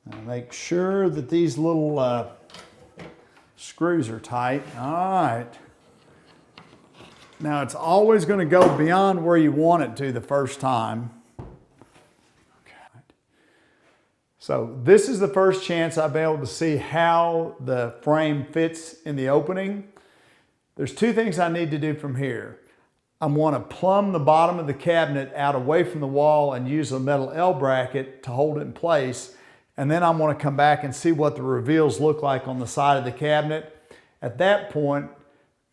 Now make sure that these little screws are tight. All right. Now it's always going to go beyond where you want it to the first time. Okay. So this is the first chance I've been able to see how the frame fits in the opening. There's two things I need to do from here. I want to plumb the bottom of the cabinet out away from the wall and use a metal L bracket to hold it in place. And then I want to come back and see what the reveals look like on the side of the cabinet. At that point,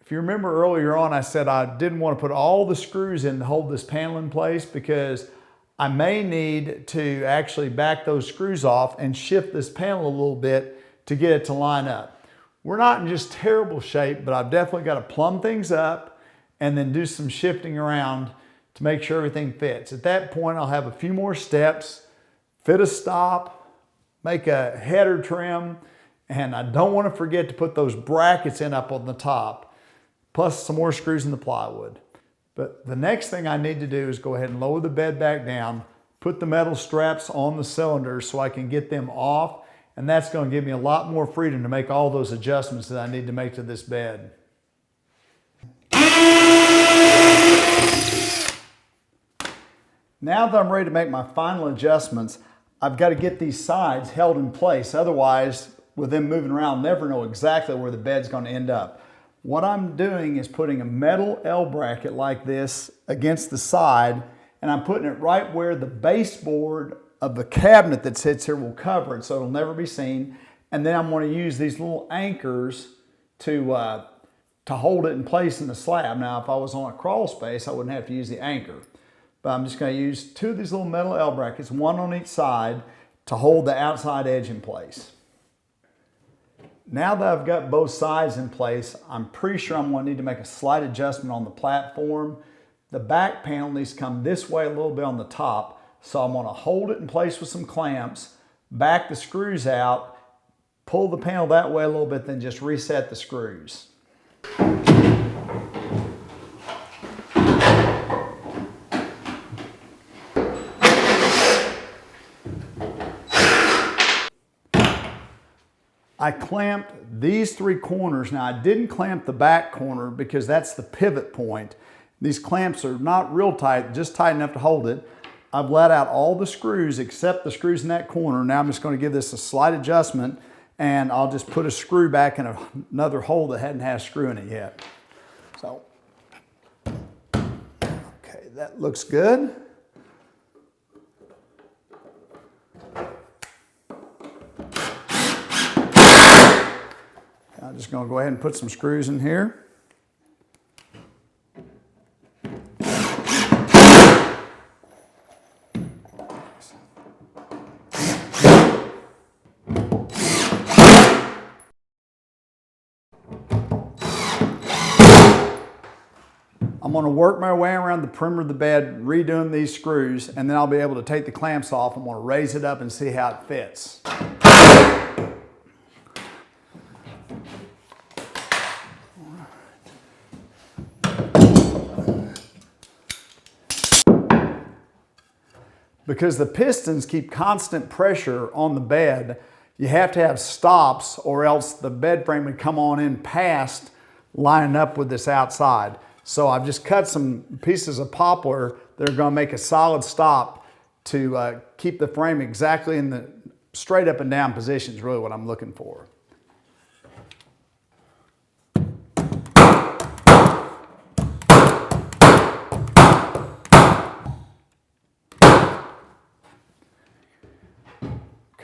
if you remember earlier on, I said I didn't want to put all the screws in to hold this panel in place because I may need to actually back those screws off and shift this panel a little bit to get it to line up. We're not in just terrible shape, but I've definitely got to plumb things up and then do some shifting around to make sure everything fits. At that point, I'll have a few more steps, fit a stop, make a header trim, and I don't want to forget to put those brackets in up on the top, plus some more screws in the plywood. But the next thing I need to do is go ahead and lower the bed back down, put the metal straps on the cylinders so I can get them off, and that's going to give me a lot more freedom to make all those adjustments that I need to make to this bed. Now that I'm ready to make my final adjustments, I've got to get these sides held in place. Otherwise, with them moving around, I'll never know exactly where the bed's going to end up. What I'm doing is putting a metal L bracket like this against the side, and I'm putting it right where the baseboard of the cabinet that sits here will cover it so it'll never be seen. And then I'm going to use these little anchors to hold it in place in the slab. Now, if I was on a crawl space, I wouldn't have to use the anchor. But I'm just going to use two of these little metal L brackets, one on each side, to hold the outside edge in place. Now that I've got both sides in place, I'm pretty sure I'm going to need to make a slight adjustment on the platform. The back panel needs to come this way a little bit on the top, so I'm going to hold it in place with some clamps, back the screws out, pull the panel that way a little bit, then just reset the screws. I clamped these three corners. Now, I didn't clamp the back corner because that's the pivot point. These clamps are not real tight, just tight enough to hold it. I've let out all the screws except the screws in that corner. Now I'm just going to give this a slight adjustment, and I'll just put a screw back in another hole that hadn't had a screw in it yet. So, okay, that looks good. I'm just going to go ahead and put some screws in here. I'm going to work my way around the perimeter of the bed, redoing these screws, and then I'll be able to take the clamps off. I'm going to raise it up and see how it fits. Because the pistons keep constant pressure on the bed, you have to have stops or else the bed frame would come on in past lining up with this outside. So I've just cut some pieces of poplar that are going to make a solid stop to keep the frame exactly in the straight up and down position is really what I'm looking for.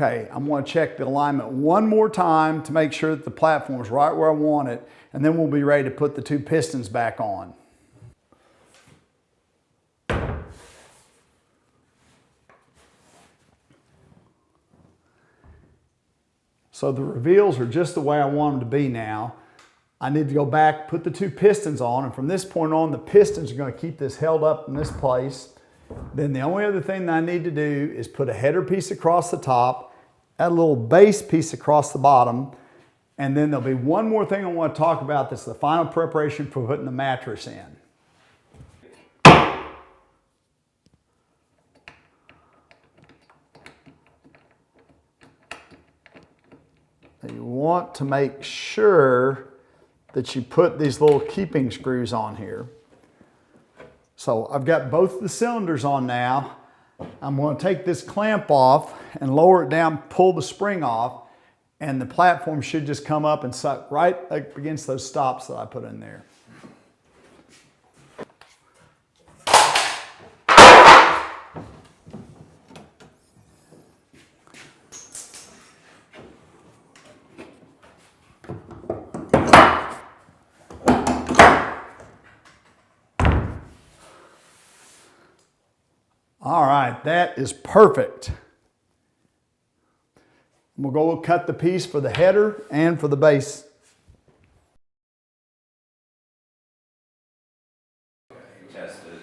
Okay, I'm going to check the alignment one more time to make sure that the platform is right where I want it, and then we'll be ready to put the two pistons back on. So the reveals are just the way I want them to be now. I need to go back, put the two pistons on, and from this point on, the pistons are going to keep this held up in this place. Then the only other thing that I need to do is put a header piece across the top, add a little base piece across the bottom, and then there'll be one more thing I want to talk about that's the final preparation for putting the mattress in. You want to make sure that you put these little keeping screws on here. So I've got both the cylinders on now. I'm going to take this clamp off and lower it down, pull the spring off, and the platform should just come up and suck right up against those stops that I put in there. All right, that is perfect. We'll go cut the piece for the header and for the base. Test it.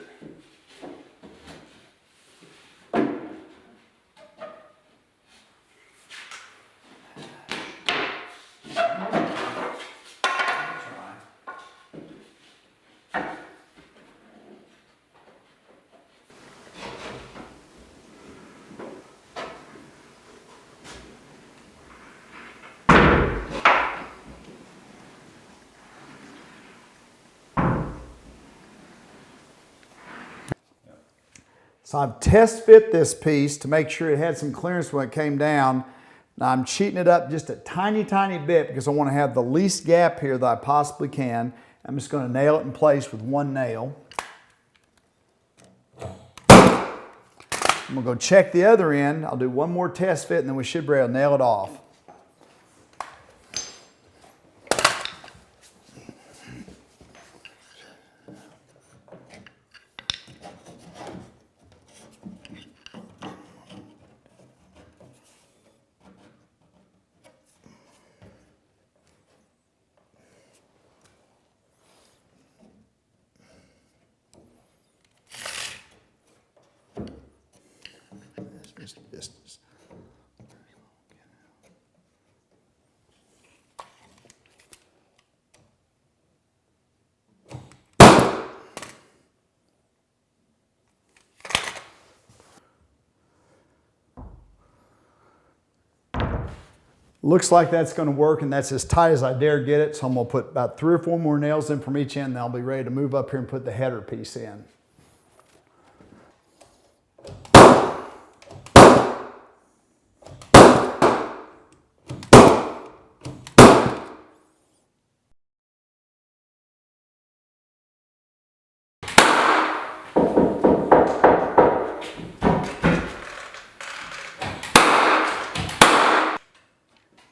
So I've test fit this piece to make sure it had some clearance when it came down. Now I'm cheating it up just a tiny, tiny bit because I want to have the least gap here that I possibly can. I'm just going to nail it in place with one nail. I'm going to go check the other end. I'll do one more test fit and then we should be able to nail it off. Distance. Looks like that's going to work, and that's as tight as I dare get it. So I'm going to put about 3 or 4 more nails in from each end, and I'll be ready to move up here and put the header piece in.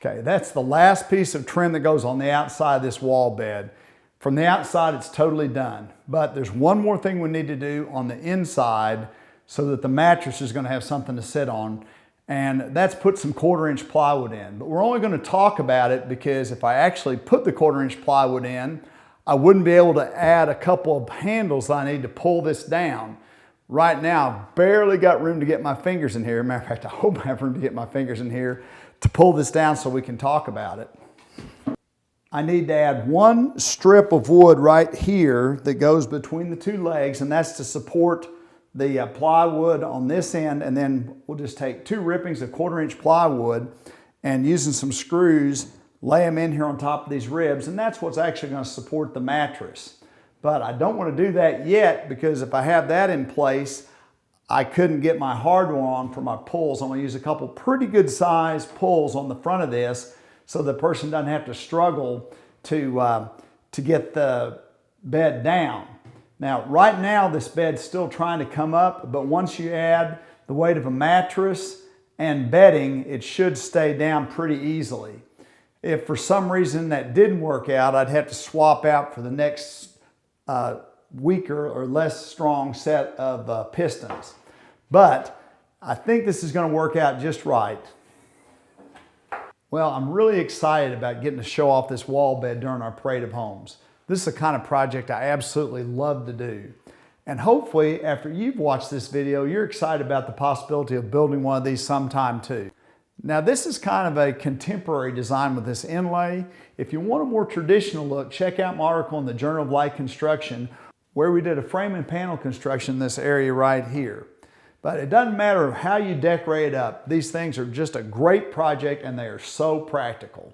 Okay, that's the last piece of trim that goes on the outside of this wall bed. From the outside, it's totally done. But there's one more thing we need to do on the inside so that the mattress is going to have something to sit on. And that's put some 1/4 inch plywood in. But we're only going to talk about it because if I actually put the 1/4 inch plywood in, I wouldn't be able to add a couple of handles that I need to pull this down. Right now, I've barely got room to get my fingers in here. Matter of fact, I hope I have room to get my fingers in here to pull this down so we can talk about it. I need to add one strip of wood right here that goes between the 2 legs, and that's to support the plywood on this end, and then we'll just take 2 rippings of 1/4 inch plywood and using some screws, lay them in here on top of these ribs, and that's what's actually going to support the mattress. But I don't want to do that yet because if I have that in place, I couldn't get my hardware on for my pulls. I'm going to use a couple pretty good size pulls on the front of this so the person doesn't have to struggle to get the bed down. Now, right now, this bed's still trying to come up, but once you add the weight of a mattress and bedding, it should stay down pretty easily. If for some reason that didn't work out, I'd have to swap out for the next weaker or less strong set of pistons. But I think this is going to work out just right. Well, I'm really excited about getting to show off this wall bed during our parade of homes. This is the kind of project I absolutely love to do. And hopefully, after you've watched this video, you're excited about the possibility of building one of these sometime too. Now, this is kind of a contemporary design with this inlay. If you want a more traditional look, check out my article in the Journal of Light Construction, where we did a frame and panel construction in this area right here. But it doesn't matter how you decorate it up. These things are just a great project and they are so practical.